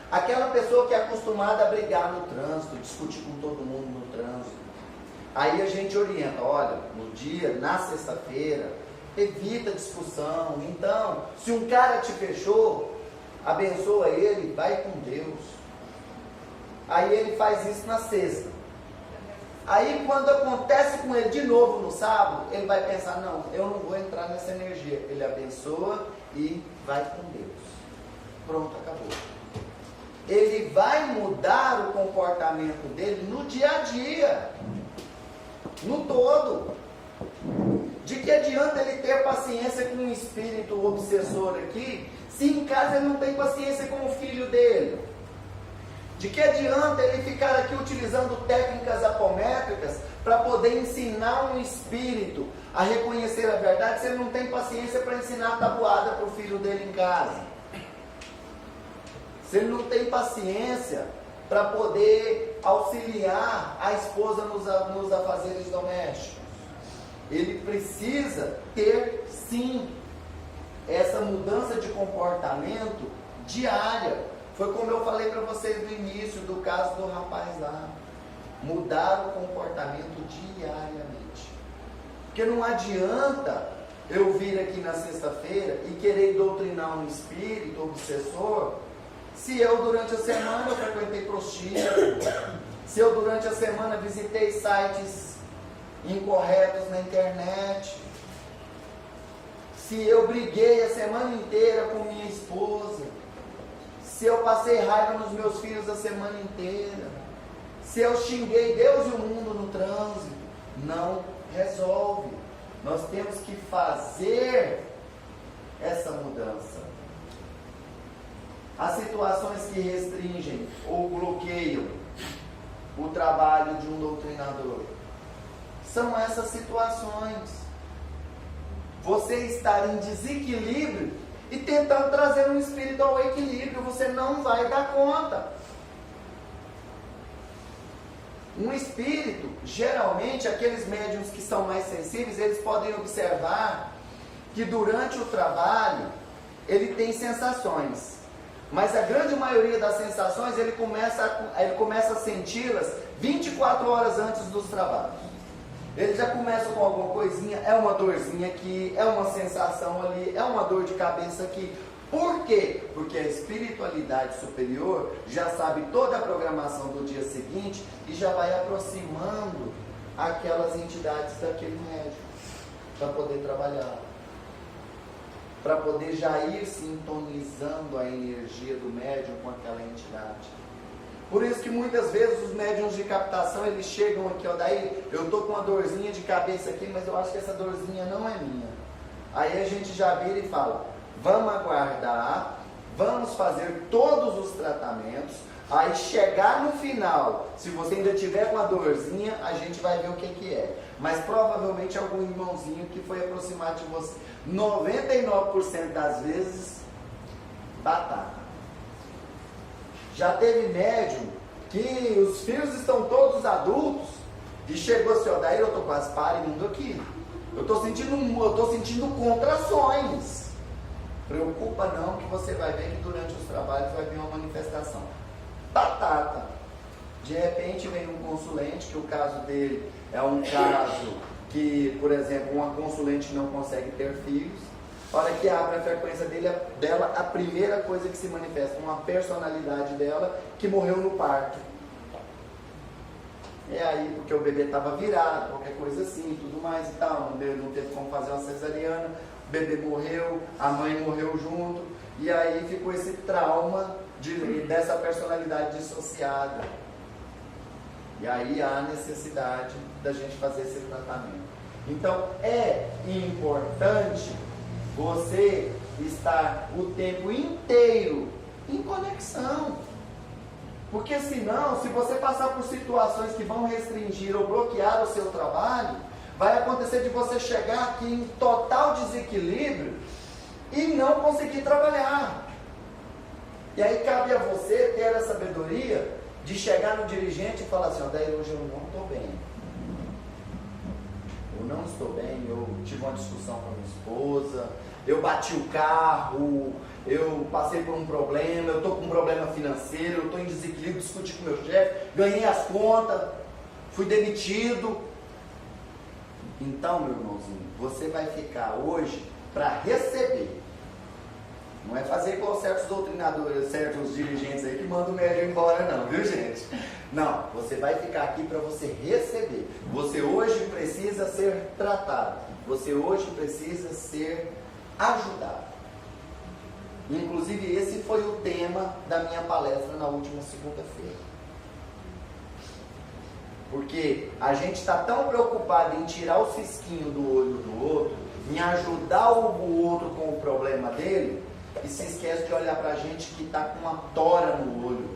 Aquela pessoa que é acostumada a brigar no trânsito, discutir com todo mundo no trânsito. Aí a gente orienta, olha, no dia, na sexta-feira, evita discussão. Então, se um cara te fechou, abençoa ele, vai com Deus. Aí ele faz isso na sexta. Aí quando acontece com ele de novo no sábado, ele vai pensar, não, eu não vou entrar nessa energia. Ele abençoa e vai com Deus. Pronto, acabou. Ele vai mudar o comportamento dele no dia a dia. No todo. De que adianta ele ter paciência com um espírito obsessor aqui, se em casa ele não tem paciência com o filho dele? De que adianta ele ficar aqui utilizando técnicas apométricas para poder ensinar um espírito a reconhecer a verdade, se ele não tem paciência para ensinar a tabuada para o filho dele em casa? Se ele não tem paciência para poder auxiliar a esposa nos afazeres domésticos? Ele precisa ter, sim, essa mudança de comportamento diária. Foi como eu falei para vocês no início do caso do rapaz lá. Mudar o comportamento diariamente. Porque não adianta eu vir aqui na sexta-feira e querer doutrinar um espírito obsessor, se eu durante a semana eu frequentei prostíbulo, se eu durante a semana visitei sites incorretos na internet, se eu briguei a semana inteira com minha esposa, se eu passei raiva nos meus filhos a semana inteira, se eu xinguei Deus e o mundo no trânsito, não resolve. Nós temos que fazer essa mudança. As situações que restringem ou bloqueiam o trabalho de um doutrinador são essas situações. Você estar em desequilíbrio e tentando trazer um espírito ao equilíbrio, você não vai dar conta. Um espírito, geralmente, aqueles médiuns que são mais sensíveis, eles podem observar que durante o trabalho, ele tem sensações. Mas a grande maioria das sensações, ele começa a senti-las 24 horas antes dos trabalhos. Ele já começa com alguma coisinha, é uma dorzinha aqui, é uma sensação ali, é uma dor de cabeça aqui. Por quê? Porque a espiritualidade superior já sabe toda a programação do dia seguinte e já vai aproximando aquelas entidades daquele médium para poder trabalhar. Para poder já ir sintonizando a energia do médium com aquela entidade. Por isso que muitas vezes os médiuns de captação, eles chegam aqui, ó, daí eu estou com uma dorzinha de cabeça aqui, mas eu acho que essa dorzinha não é minha. Aí a gente já vira e fala, vamos aguardar, vamos fazer todos os tratamentos, aí chegar no final, se você ainda tiver com a dorzinha, a gente vai ver o que é. Mas provavelmente algum irmãozinho que foi aproximar de você. 99% das vezes, batata. Já teve médium que os filhos estão todos adultos e chegou assim, ó, daí eu estou quase parindo aqui. Eu estou sentindo contrações. Preocupa não, que você vai ver que durante os trabalhos vai vir uma manifestação. Batata. De repente vem um consulente, que o caso dele é um caso que, por exemplo, uma consulente não consegue ter filhos. A hora que abre a frequência dela, a primeira coisa que se manifesta, uma personalidade dela que morreu no parto. É aí porque o bebê estava virado, qualquer coisa assim, tudo mais e tal. Não teve como fazer uma cesariana, o bebê morreu, a mãe morreu junto. E aí ficou esse trauma dessa personalidade dissociada. E aí há a necessidade da gente fazer esse tratamento. Então é importante você estar o tempo inteiro em conexão. Porque senão, se você passar por situações que vão restringir ou bloquear o seu trabalho, Vai acontecer de você chegar aqui em total desequilíbrio e não conseguir trabalhar. E aí cabe a você ter a sabedoria de chegar no dirigente e falar assim, daí hoje eu não estou bem. Eu não estou bem, eu tive uma discussão com a minha esposa, eu bati o carro, eu passei por um problema, eu estou com um problema financeiro, eu estou em desequilíbrio, discuti com o meu chefe, ganhei as contas, fui demitido. Então, meu irmãozinho, você vai ficar hoje para receber. Não é fazer igual certos doutrinadores, certos dirigentes aí que mandam o médium embora não, viu gente? Não, você vai ficar aqui para você receber. Você hoje precisa ser tratado. Você hoje precisa ser ajudado. Inclusive esse foi o tema da minha palestra na última segunda-feira. Porque a gente está tão preocupado em tirar o cisquinho do olho do outro, em ajudar o outro com o problema dele, e se esquece de olhar para a gente que está com uma tora no olho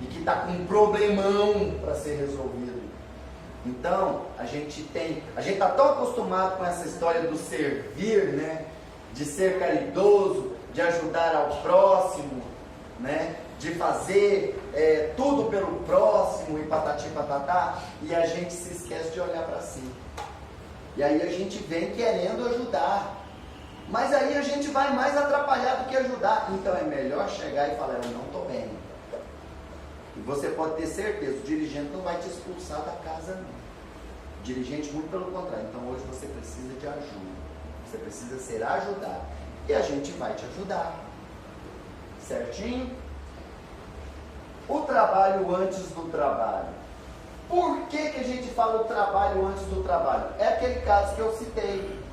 e que está com um problemão para ser resolvido. Então, a gente está tão acostumado com essa história do servir, né? De ser caridoso, de ajudar ao próximo, né? De fazer tudo pelo próximo e patati patatá, e a gente se esquece de olhar para si. E aí a gente vem querendo ajudar. Mas aí a gente vai mais atrapalhar do que ajudar. Então é melhor chegar e falar, eu não estou bem. E você pode ter certeza, o dirigente não vai te expulsar da casa não. O dirigente, muito pelo contrário. Então hoje você precisa de ajuda. Você precisa ser ajudado. E a gente vai te ajudar. Certinho? O trabalho antes do trabalho. Por que a gente fala o trabalho antes do trabalho? É aquele caso que eu citei.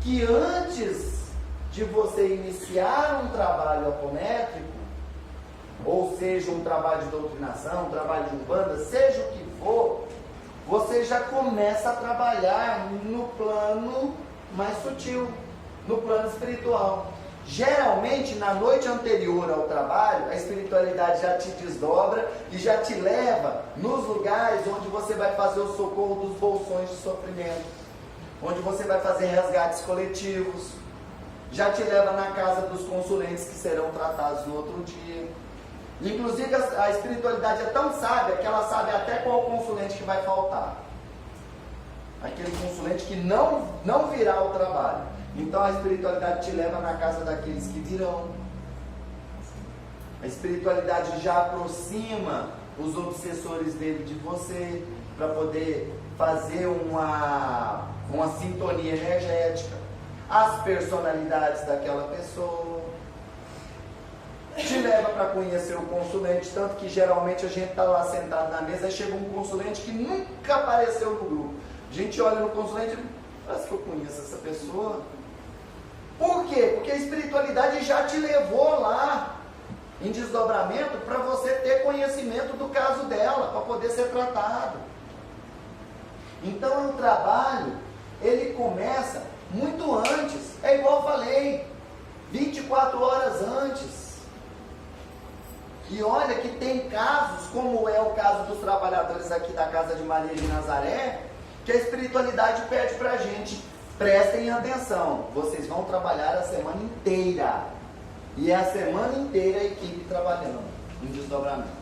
Que antes de você iniciar um trabalho apométrico, ou seja, um trabalho de doutrinação, um trabalho de umbanda, seja o que for, você já começa a trabalhar no plano mais sutil, no plano espiritual. Geralmente, na noite anterior ao trabalho, a espiritualidade já te desdobra e já te leva nos lugares onde você vai fazer o socorro dos bolsões de sofrimento, onde você vai fazer resgates coletivos, já te leva na casa dos consulentes que serão tratados no outro dia. Inclusive a espiritualidade é tão sábia que ela sabe até qual consulente que vai faltar. Aquele consulente que não virá ao trabalho. Então a espiritualidade te leva na casa daqueles que virão. A espiritualidade já aproxima os obsessores dele de você, para poder fazer uma sintonia energética, as personalidades daquela pessoa, te leva para conhecer o consulente, tanto que geralmente a gente está lá sentado na mesa e chega um consulente que nunca apareceu no grupo. A gente olha no consulente e parece que eu conheço essa pessoa. Por quê? Porque a espiritualidade já te levou lá em desdobramento para você ter conhecimento do caso dela, para poder ser tratado. Então o trabalho, ele começa muito antes, é igual eu falei, 24 horas antes. E olha que tem casos, como é o caso dos trabalhadores aqui da Casa de Maria de Nazaré, que a espiritualidade pede para a gente, prestem atenção, vocês vão trabalhar a semana inteira. E é a semana inteira a equipe trabalhando em desdobramento.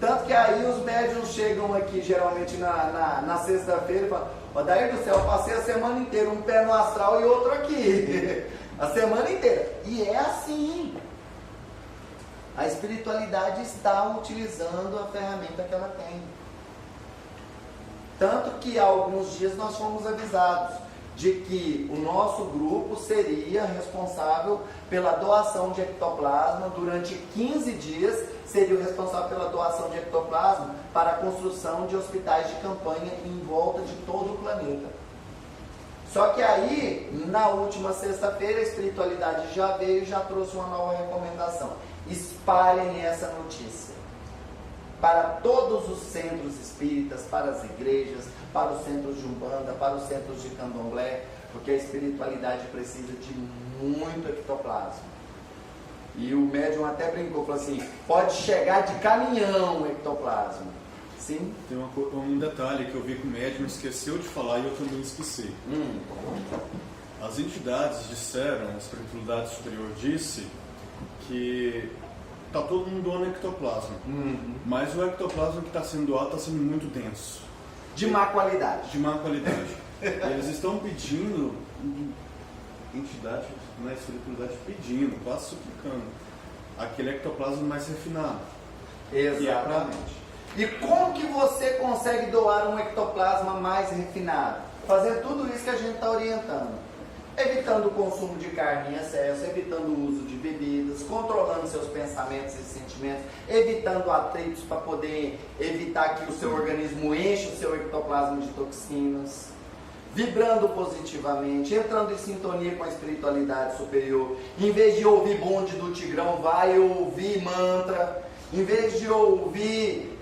Tanto que aí os médiuns chegam aqui, geralmente na sexta-feira, e falam, Odair do céu, eu passei a semana inteira, um pé no astral e outro aqui. A semana inteira. E é assim. A espiritualidade está utilizando a ferramenta que ela tem. Tanto que há alguns dias nós fomos avisados de que o nosso grupo seria responsável pela doação de ectoplasma durante 15 dias, seria o responsável pela doação de ectoplasma para a construção de hospitais de campanha em volta de todo o planeta. Só que aí, na última sexta-feira, a espiritualidade já veio e já trouxe uma nova recomendação. Espalhem essa notícia para todos os centros espíritas, para as igrejas, para os centros de Umbanda, para os centros de Candomblé, porque a espiritualidade precisa de muito ectoplasma. E o médium até brincou, falou assim, pode chegar de caminhão o ectoplasma. Sim. Tem um detalhe que eu vi que o médium esqueceu de falar e eu também esqueci. As entidades disseram, a espiritualidade superior disse, que está todo mundo doando ectoplasma. Mas o ectoplasma que está sendo doado está sendo muito denso. De má qualidade. De má qualidade. Eles estão pedindo, entidade, na espiritualidade pedindo, quase suplicando, aquele ectoplasma mais refinado. Exatamente. E como que você consegue doar um ectoplasma mais refinado? Fazendo tudo isso que a gente está orientando. Evitando o consumo de carne em excesso, evitando o uso de bebidas, controlando seus pensamentos e sentimentos, evitando atritos para poder evitar que o seu organismo enche o seu ectoplasma de toxinas, vibrando positivamente, entrando em sintonia com a espiritualidade superior. Em vez de ouvir bonde do Tigrão, vai ouvir mantra. Em vez de ouvir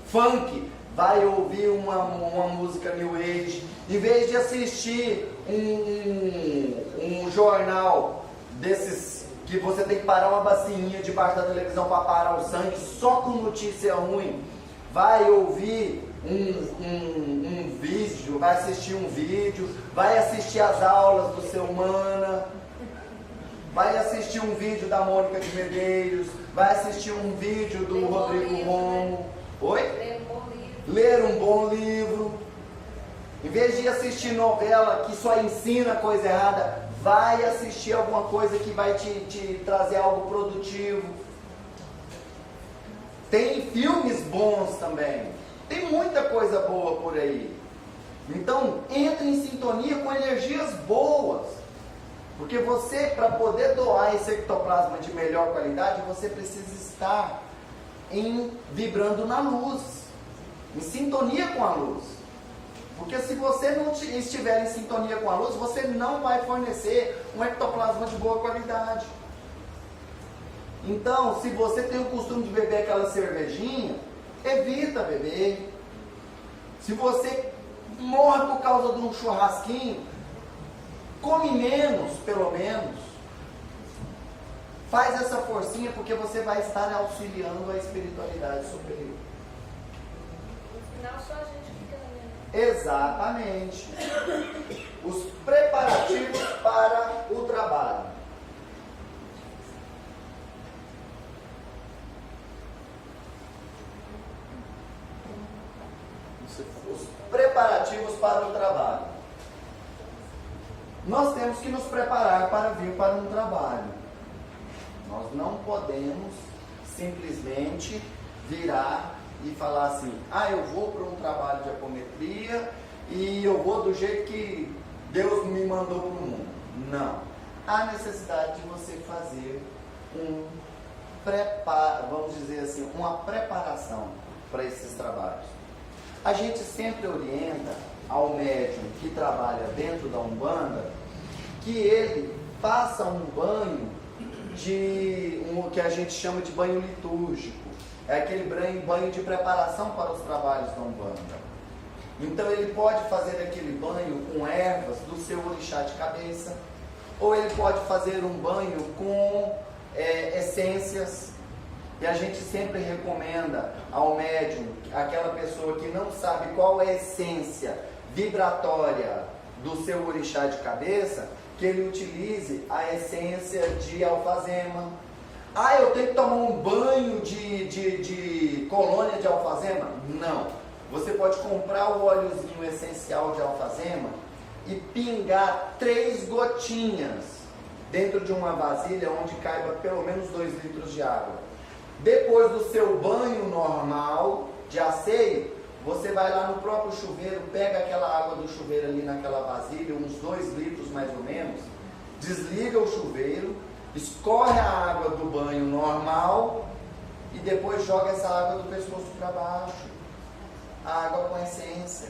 funk, vai ouvir uma música New Age. Em vez de assistir um jornal desses que você tem que parar uma bacininha debaixo da televisão para parar o sangue só com notícia ruim, vai ouvir um vídeo, vai assistir um vídeo, vai assistir as aulas do seu Humana, vai assistir um vídeo da Mônica de Medeiros, vai assistir um vídeo do Rodrigo Romo. Oi? Ler um bom livro. Em vez de assistir novela que só ensina coisa errada, vai assistir alguma coisa que vai te trazer algo produtivo. Tem filmes bons também. Tem muita coisa boa por aí. Então, entre em sintonia com energias boas. Porque você, para poder doar esse ectoplasma de melhor qualidade, você precisa estar vibrando na luz, em sintonia com a luz. Porque se você não estiver em sintonia com a luz, você não vai fornecer um ectoplasma de boa qualidade. Então, se você tem o costume de beber aquela cervejinha, evita beber. Se você morre por causa de um churrasquinho, come menos, pelo menos. Faz essa forcinha, porque você vai estar auxiliando a espiritualidade superior. No final, só a gente fica ganhando. Exatamente. Os preparativos para o trabalho. Os preparativos para o trabalho. Nós temos que nos preparar para vir para um trabalho. Nós não podemos simplesmente virar e falar assim: eu vou para um trabalho de apometria e eu vou do jeito que Deus me mandou para o mundo. Não. Há necessidade de você fazer vamos dizer assim, uma preparação para esses trabalhos. A gente sempre orienta ao médium que trabalha dentro da Umbanda que ele faça um banho que a gente chama de banho litúrgico. É aquele banho de preparação para os trabalhos da Umbanda. Então ele pode fazer aquele banho com ervas do seu orixá de cabeça, ou ele pode fazer um banho com essências. E a gente sempre recomenda ao médium, aquela pessoa que não sabe qual é a essência vibratória do seu orixá de cabeça, que ele utilize a essência de alfazema. Eu tenho que tomar um banho de colônia de alfazema? Não. Você pode comprar o óleozinho essencial de alfazema e pingar 3 gotinhas dentro de uma vasilha onde caiba pelo menos 2 litros de água. Depois do seu banho normal de asseio, você vai lá no próprio chuveiro, pega aquela água do chuveiro ali naquela vasilha, uns 2 litros mais ou menos, desliga o chuveiro, escorre a água do banho normal e depois joga essa água do pescoço para baixo, a água com essência.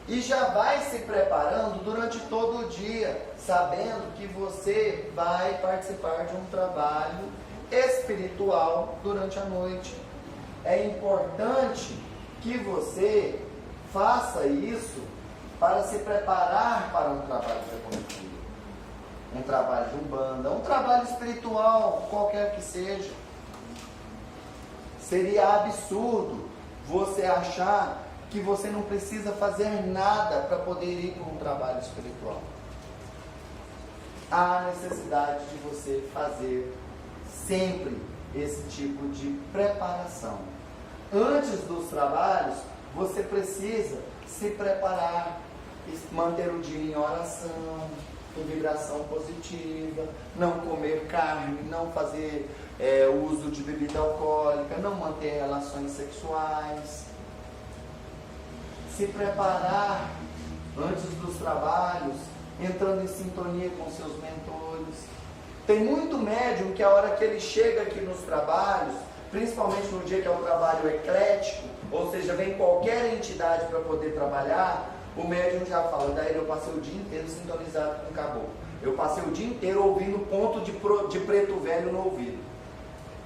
E já vai se preparando durante todo o dia, sabendo que você vai participar de um trabalho espiritual durante a noite. É importante que você faça isso para se preparar para um trabalho de apometria, um trabalho de umbanda, um trabalho espiritual, qualquer que seja. Seria absurdo você achar que você não precisa fazer nada para poder ir para um trabalho espiritual. Há necessidade de você fazer sempre esse tipo de preparação. Antes dos trabalhos, você precisa se preparar, manter o dia em oração, em vibração positiva, não comer carne, não fazer uso de bebida alcoólica, não manter relações sexuais. Se preparar antes dos trabalhos, entrando em sintonia com seus mentores. Tem muito médium que a hora que ele chega aqui nos trabalhos, principalmente no dia que é o trabalho eclético, ou seja, vem qualquer entidade para poder trabalhar, o médium já fala, daí eu passei o dia inteiro sintonizado com o caboclo. Eu passei o dia inteiro ouvindo ponto de preto velho no ouvido.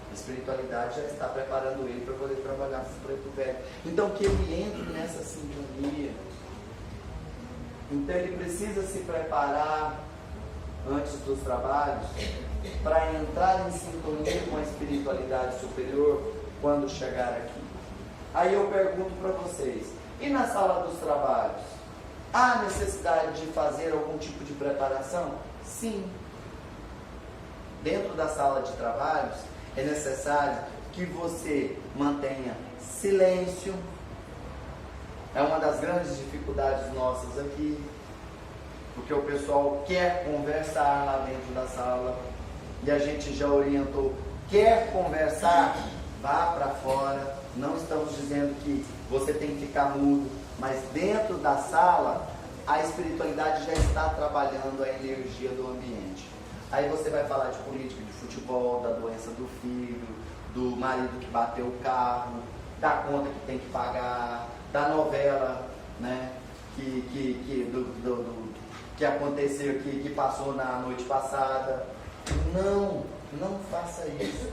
A espiritualidade já está preparando ele para poder trabalhar com o preto velho. Então que ele entre nessa sintonia. Então ele precisa se preparar antes dos trabalhos para entrar em sintonia com a espiritualidade superior quando chegar aqui. Aí eu pergunto para vocês, e na sala dos trabalhos? Há necessidade de fazer algum tipo de preparação? Sim. Dentro da sala de trabalhos é necessário que você mantenha silêncio. É uma das grandes dificuldades nossas aqui, porque o pessoal quer conversar lá dentro da sala e a gente já orientou, quer conversar, vá para fora. Não estamos dizendo que você tem que ficar mudo, mas dentro da sala a espiritualidade já está trabalhando a energia do ambiente. Aí você vai falar de política, de futebol, da doença do filho, do marido que bateu o carro, da conta que tem que pagar, da novela, né, que aconteceu aqui, que passou na noite passada. Não faça isso.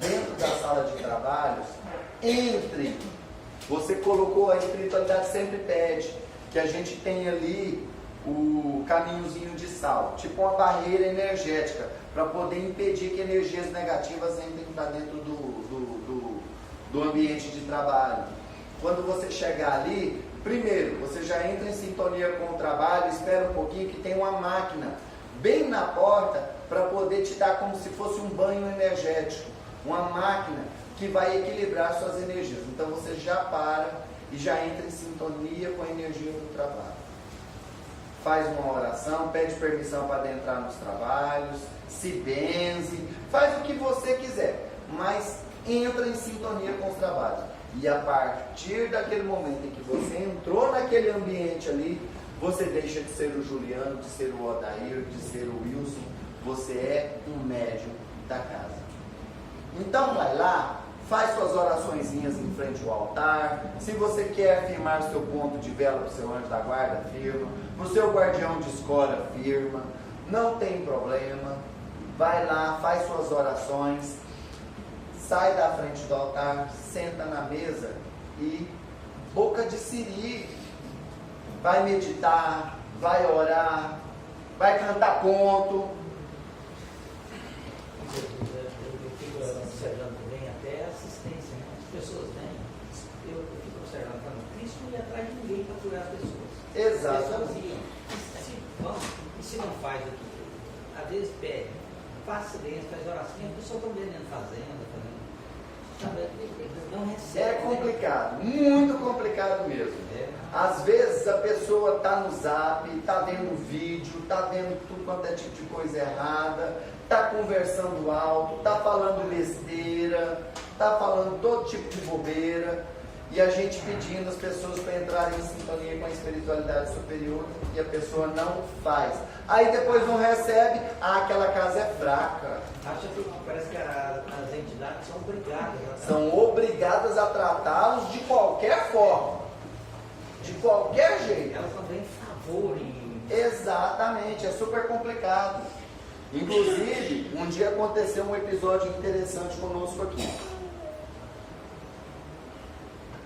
Dentro da sala de trabalhos, entre. Você colocou, a espiritualidade sempre pede que a gente tenha ali o caminhozinho de sal, tipo uma barreira energética, para poder impedir que energias negativas entrem para dentro do ambiente de trabalho. Quando você chegar ali, primeiro, você já entra em sintonia com o trabalho, espera um pouquinho que tem uma máquina bem na porta para poder te dar como se fosse um banho energético, uma máquina que vai equilibrar suas energias. Então você já para e já entra em sintonia com a energia do trabalho. Faz uma oração, pede permissão para adentrar nos trabalhos, se benze, faz o que você quiser, mas entra em sintonia com os trabalhos. E a partir daquele momento em que você entrou naquele ambiente ali, você deixa de ser o Juliano, de ser o Odair, de ser o Wilson, você é um médium da casa. Então vai lá, faz suas oraçõezinhas em frente ao altar. Se você quer firmar seu ponto de vela para o seu anjo da guarda, firma. Para o seu guardião de escola, firma. Não tem problema. Vai lá, faz suas orações. Sai da frente do altar, senta na mesa e boca de siri. Vai meditar, vai orar, vai cantar ponto. Eu fico observando também até a assistência, né? As pessoas vêm, eu fico observando também, Cristo não ia atrás de ninguém para curar as pessoas. Exato. As pessoas iam, e se não faz aqui, às vezes pede, faz silêncio, faz oração, e a pessoa está vendendo fazenda, não recebe. É complicado, muito complicado mesmo. É. Às vezes a pessoa está no zap, está vendo vídeo, está vendo tudo quanto é tipo de coisa errada, está conversando alto, está falando besteira, está falando todo tipo de bobeira, e a gente pedindo as pessoas para entrarem em sintonia com a espiritualidade superior, e a pessoa não faz. Aí depois não recebe, aquela casa é fraca. Acha que parece que as entidades são obrigadas a São obrigadas a tratá-los de qualquer forma, de qualquer jeito. elas não têm favor em. Exatamente, é super complicado. Inclusive, um dia aconteceu um episódio interessante conosco aqui.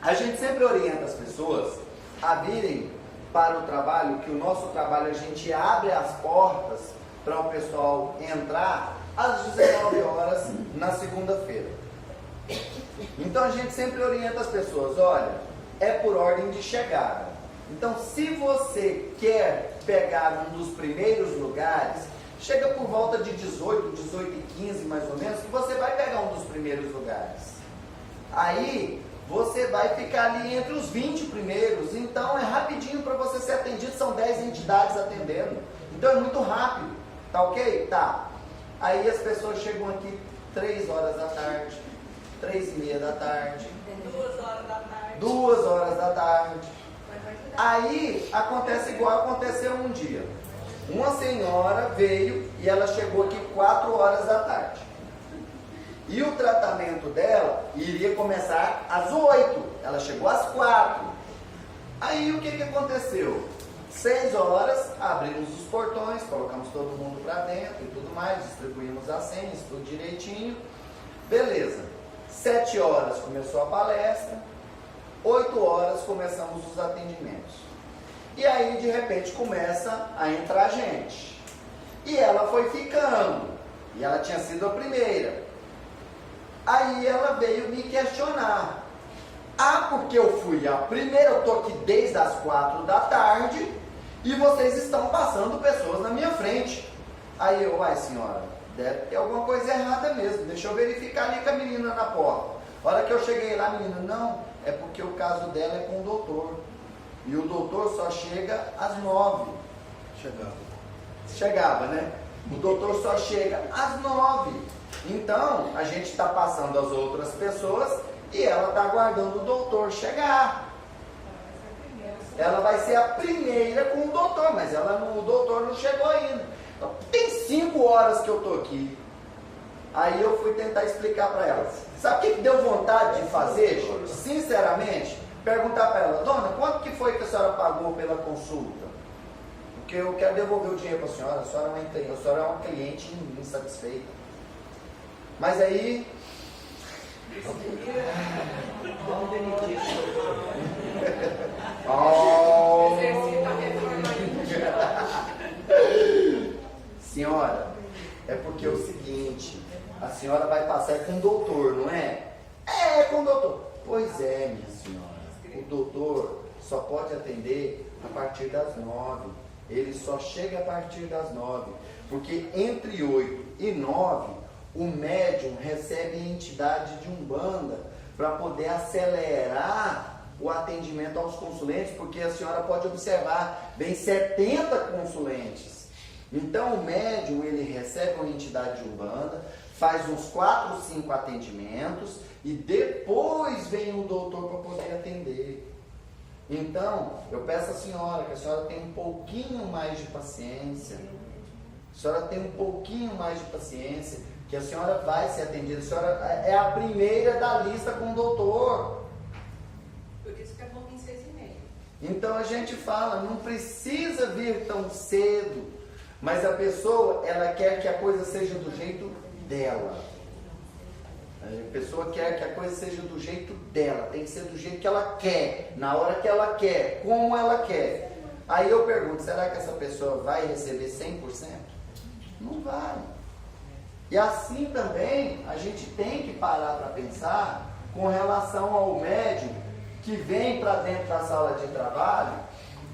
A gente sempre orienta as pessoas a virem para o trabalho, que o nosso trabalho a gente abre as portas para o pessoal entrar às 19 horas na segunda-feira. Então a gente sempre orienta as pessoas, olha, é por ordem de chegada. Então se você quer pegar um dos primeiros lugares, chega por volta de 18, 18 e 15 mais ou menos, que você vai pegar um dos primeiros lugares. Aí você vai ficar ali entre os 20 primeiros, então é rapidinho para você ser atendido, são 10 entidades atendendo. Então é muito rápido, tá ok? Tá. Aí as pessoas chegam aqui 3 horas da tarde, 3h30 da tarde, 2 horas da tarde. 2 horas da tarde. Mas vai cuidar. Aí acontece igual aconteceu um dia. Uma senhora veio e ela chegou aqui 4 horas da tarde. E o tratamento dela iria começar às 8. Ela chegou às 4. Aí o que aconteceu? 6 horas, abrimos os portões, colocamos todo mundo para dentro e tudo mais, distribuímos as senhas, tudo direitinho. Beleza. 7 horas começou a palestra, 8 horas começamos os atendimentos. E aí, de repente, começa a entrar gente. E ela foi ficando. E ela tinha sido a primeira. Aí ela veio me questionar. Ah, porque eu fui a primeira, eu estou aqui desde as 4 da tarde e vocês estão passando pessoas na minha frente. Aí eu, ai senhora, deve ter alguma coisa errada mesmo. Deixa eu verificar ali com a menina na porta. A hora que eu cheguei lá, a menina, não, é porque o caso dela é com o doutor. E o doutor só chega às 9. Chegava, né? O doutor só chega às 9. Então, a gente está passando as outras pessoas e ela está aguardando o doutor chegar. Ela vai ser a primeira com o doutor, mas o doutor não chegou ainda. Então, tem 5 horas que eu estou aqui. Aí eu fui tentar explicar para ela. Sabe o que deu vontade de fazer? Sinceramente, perguntar para ela, dona, quanto que foi que a senhora pagou pela consulta? Porque eu quero devolver o dinheiro para a senhora é uma cliente insatisfeita. Mas aí... Vamos demitir esse doutor. Oh. Exercita a reforma aí. Senhora, é porque é o seguinte, a senhora vai passar com o doutor, não é? É, com o doutor. Pois é, minha senhora. O doutor só pode atender a partir das 9. Ele só chega a partir das 9. Porque entre 8 e 9... o médium recebe entidade de Umbanda para poder acelerar o atendimento aos consulentes, porque a senhora pode observar, vem 70 consulentes. Então o médium, ele recebe uma entidade de Umbanda, faz uns 4 ou 5 atendimentos e depois vem o doutor para poder atender. Então, eu peço à senhora que a senhora tenha um pouquinho mais de paciência. A senhora tenha um pouquinho mais de paciência, que a senhora vai ser atendida. A senhora é a primeira da lista com o doutor. Por isso que é bom vir 6h30. Então a gente fala, não precisa vir tão cedo, mas a pessoa, ela quer que a coisa seja do jeito dela. A pessoa quer que a coisa seja do jeito dela, tem que ser do jeito que ela quer, na hora que ela quer, como ela quer. Aí eu pergunto, será que essa pessoa vai receber 100%? Não vai. E assim também a gente tem que parar para pensar com relação ao médium que vem para dentro da sala de trabalho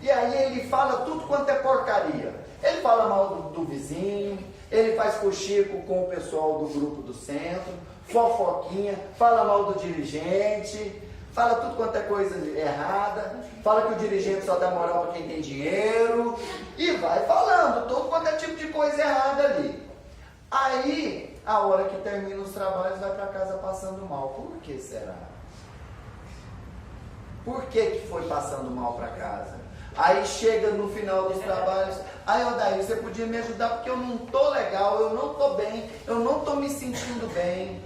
e aí ele fala tudo quanto é porcaria. Ele fala mal do vizinho, ele faz cochico com o pessoal do grupo do centro, fofoquinha, fala mal do dirigente, fala tudo quanto é coisa errada, fala que o dirigente só dá moral para quem tem dinheiro e vai falando tudo quanto é tipo de coisa errada ali. Aí, a hora que termina os trabalhos, vai para casa passando mal. Por que será? Por que foi passando mal para casa? Aí chega no final dos trabalhos, aí Odair, você podia me ajudar porque eu não estou legal, eu não estou bem, eu não estou me sentindo bem.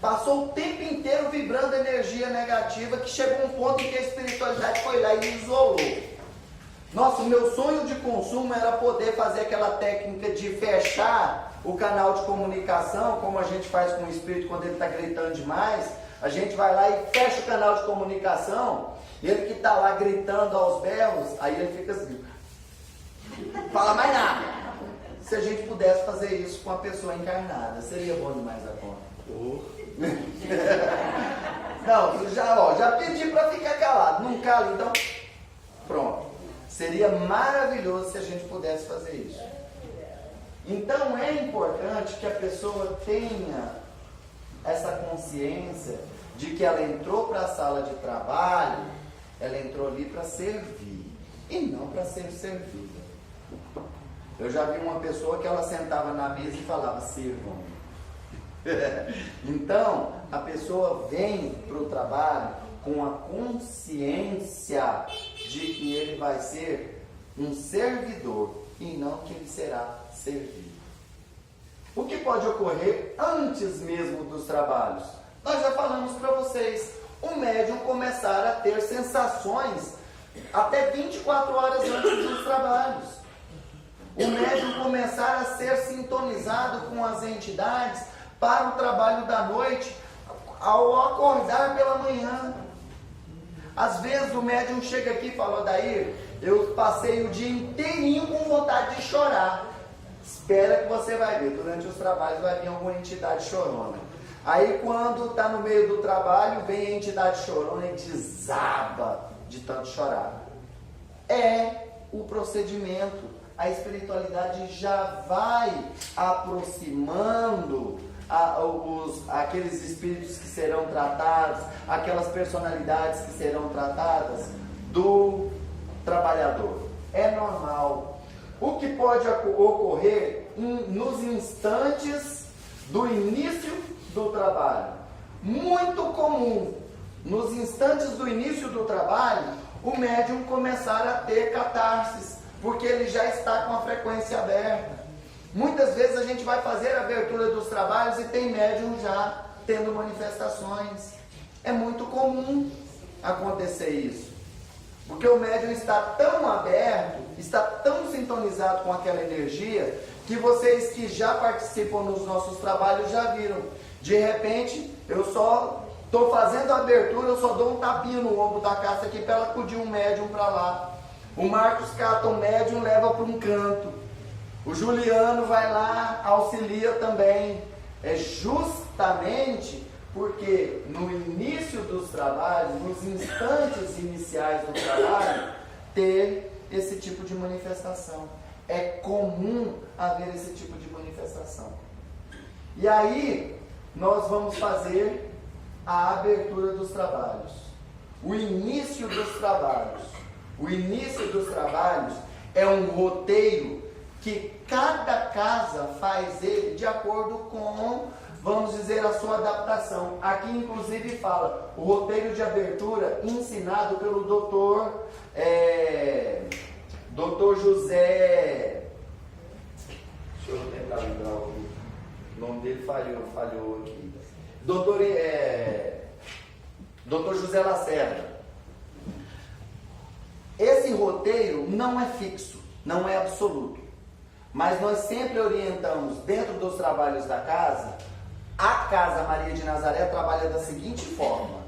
Passou o tempo inteiro vibrando energia negativa, que chegou um ponto em que a espiritualidade foi lá e isolou. Nossa, o meu sonho de consumo era poder fazer aquela técnica de fechar o canal de comunicação, como a gente faz com o espírito quando ele está gritando demais. A gente vai lá e fecha o canal de comunicação, ele que está lá gritando aos berros, aí ele fica assim, fala mais nada. Se a gente pudesse fazer isso com a pessoa encarnada, seria bom demais a conta. Não, já pedi para ficar calado. Não cala, então pronto. Seria maravilhoso se a gente pudesse fazer isso. Então é importante que a pessoa tenha essa consciência de que ela entrou para a sala de trabalho, ela entrou ali para servir e não para ser servida. Eu já vi uma pessoa que ela sentava na mesa e falava, sirvam. Então, a pessoa vem para o trabalho com a consciência de que ele vai ser um servidor e não que ele será servido. O que pode ocorrer antes mesmo dos trabalhos? Nós já falamos para vocês, o médium começar a ter sensações até 24 horas antes dos trabalhos. O médium começar a ser sintonizado com as entidades para o trabalho da noite ao acordar pela manhã. Às vezes o médium chega aqui e fala, Odair, eu passei o dia inteirinho com vontade de chorar. Espera que você vai ver, durante os trabalhos vai vir alguma entidade chorona. Aí quando está no meio do trabalho, vem a entidade chorona e desaba de tanto chorar. É o procedimento. A espiritualidade já vai aproximando aqueles espíritos que serão tratados, aquelas personalidades que serão tratadas do trabalhador. É normal. O que pode ocorrer nos instantes do início do trabalho? Muito comum, nos instantes do início do trabalho, o médium começar a ter catarses, porque ele já está com a frequência aberta. Muitas vezes a gente vai fazer a abertura dos trabalhos e tem médium já tendo manifestações. É muito comum acontecer isso. Porque o médium está tão aberto, está tão sintonizado com aquela energia, que vocês que já participam nos nossos trabalhos já viram. De repente, eu só estou fazendo a abertura, eu só dou um tapinha no ombro da caça aqui para ela acudir um médium para lá. O Marcos cata um médium, leva para um canto. O Juliano vai lá, auxilia também. É justamente porque no início dos trabalhos, nos instantes iniciais do trabalho, ter esse tipo de manifestação. É comum haver esse tipo de manifestação. E aí, nós vamos fazer a abertura dos trabalhos. O início dos trabalhos. O início dos trabalhos é um roteiro que cada casa faz ele de acordo com, vamos dizer, a sua adaptação. Aqui inclusive fala, o roteiro de abertura ensinado pelo doutor José, deixa eu tentar lembrar o nome dele, falhou aqui, doutor José Lacerda. Esse roteiro não é fixo, não é absoluto, mas nós sempre orientamos dentro dos trabalhos da casa. A Casa Maria de Nazaré trabalha da seguinte forma: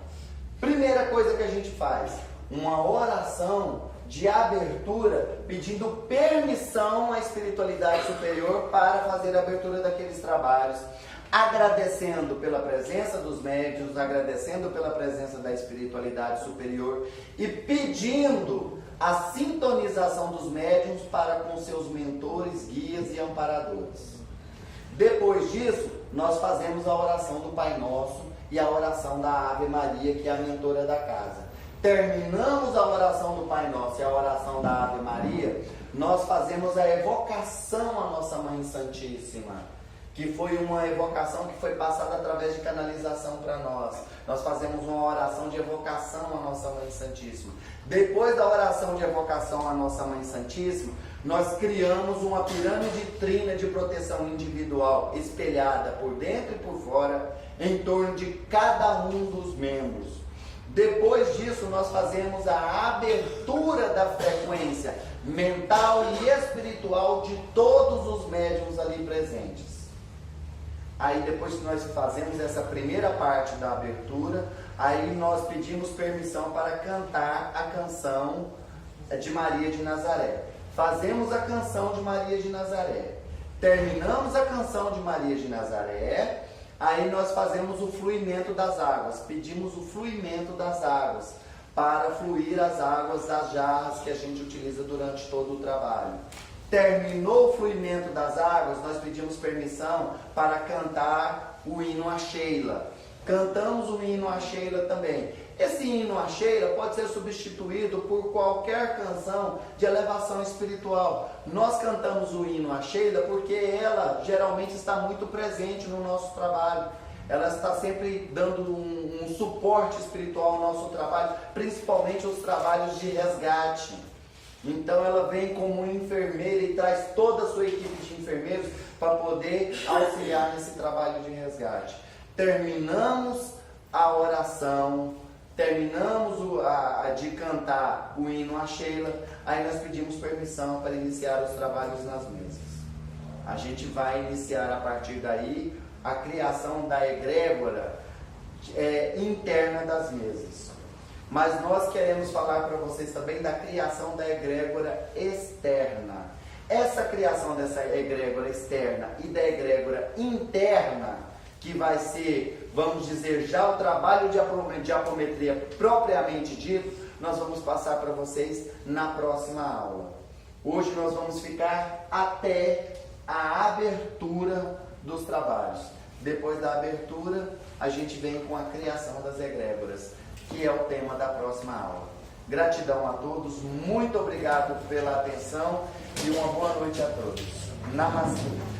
primeira coisa que a gente faz, uma oração de abertura, pedindo permissão à espiritualidade superior para fazer a abertura daqueles trabalhos, agradecendo pela presença dos médiuns, agradecendo pela presença da espiritualidade superior e pedindo a sintonização dos médiuns para com seus mentores, guias e amparadores. Depois disso, nós fazemos a oração do Pai Nosso e a oração da Ave Maria, que é a mentora da casa. Terminamos a oração do Pai Nosso e a oração da Ave Maria, nós fazemos a evocação à Nossa Mãe Santíssima, que foi uma evocação que foi passada através de canalização para nós. Nós fazemos uma oração de evocação à Nossa Mãe Santíssima. Depois da oração de evocação à Nossa Mãe Santíssima, nós criamos uma pirâmide trina de proteção individual, espelhada por dentro e por fora, em torno de cada um dos membros. Depois disso, nós fazemos a abertura da frequência mental e espiritual de todos os médiuns ali presentes. Aí depois que nós fazemos essa primeira parte da abertura, aí nós pedimos permissão para cantar a canção de Maria de Nazaré. Fazemos a canção de Maria de Nazaré. Terminamos a canção de Maria de Nazaré. Aí nós fazemos o fluimento das águas, pedimos o fluimento das águas, para fluir as águas das jarras que a gente utiliza durante todo o trabalho. Terminou o fluimento das águas, nós pedimos permissão para cantar o hino a Sheila. Cantamos o hino a Sheila também. Esse hino a Sheila pode ser substituído por qualquer canção de elevação espiritual. Nós cantamos o hino a Sheila porque ela geralmente está muito presente no nosso trabalho. Ela está sempre dando um suporte espiritual ao nosso trabalho, principalmente os trabalhos de resgate. Então ela vem como enfermeira e traz toda a sua equipe de enfermeiros para poder auxiliar nesse trabalho de resgate. Terminamos a oração, terminamos de cantar o hino a Sheila, aí nós pedimos permissão para iniciar os trabalhos nas mesas. A gente vai iniciar a partir daí a criação da egrégora interna das mesas. Mas nós queremos falar para vocês também da criação da egrégora externa. Essa criação dessa egrégora externa e da egrégora interna, que vai ser, vamos dizer, já o trabalho de apometria propriamente dito, nós vamos passar para vocês na próxima aula. Hoje nós vamos ficar até a abertura dos trabalhos. Depois da abertura, a gente vem com a criação das egrégoras, que é o tema da próxima aula. Gratidão a todos, muito obrigado pela atenção e uma boa noite a todos. Namastê.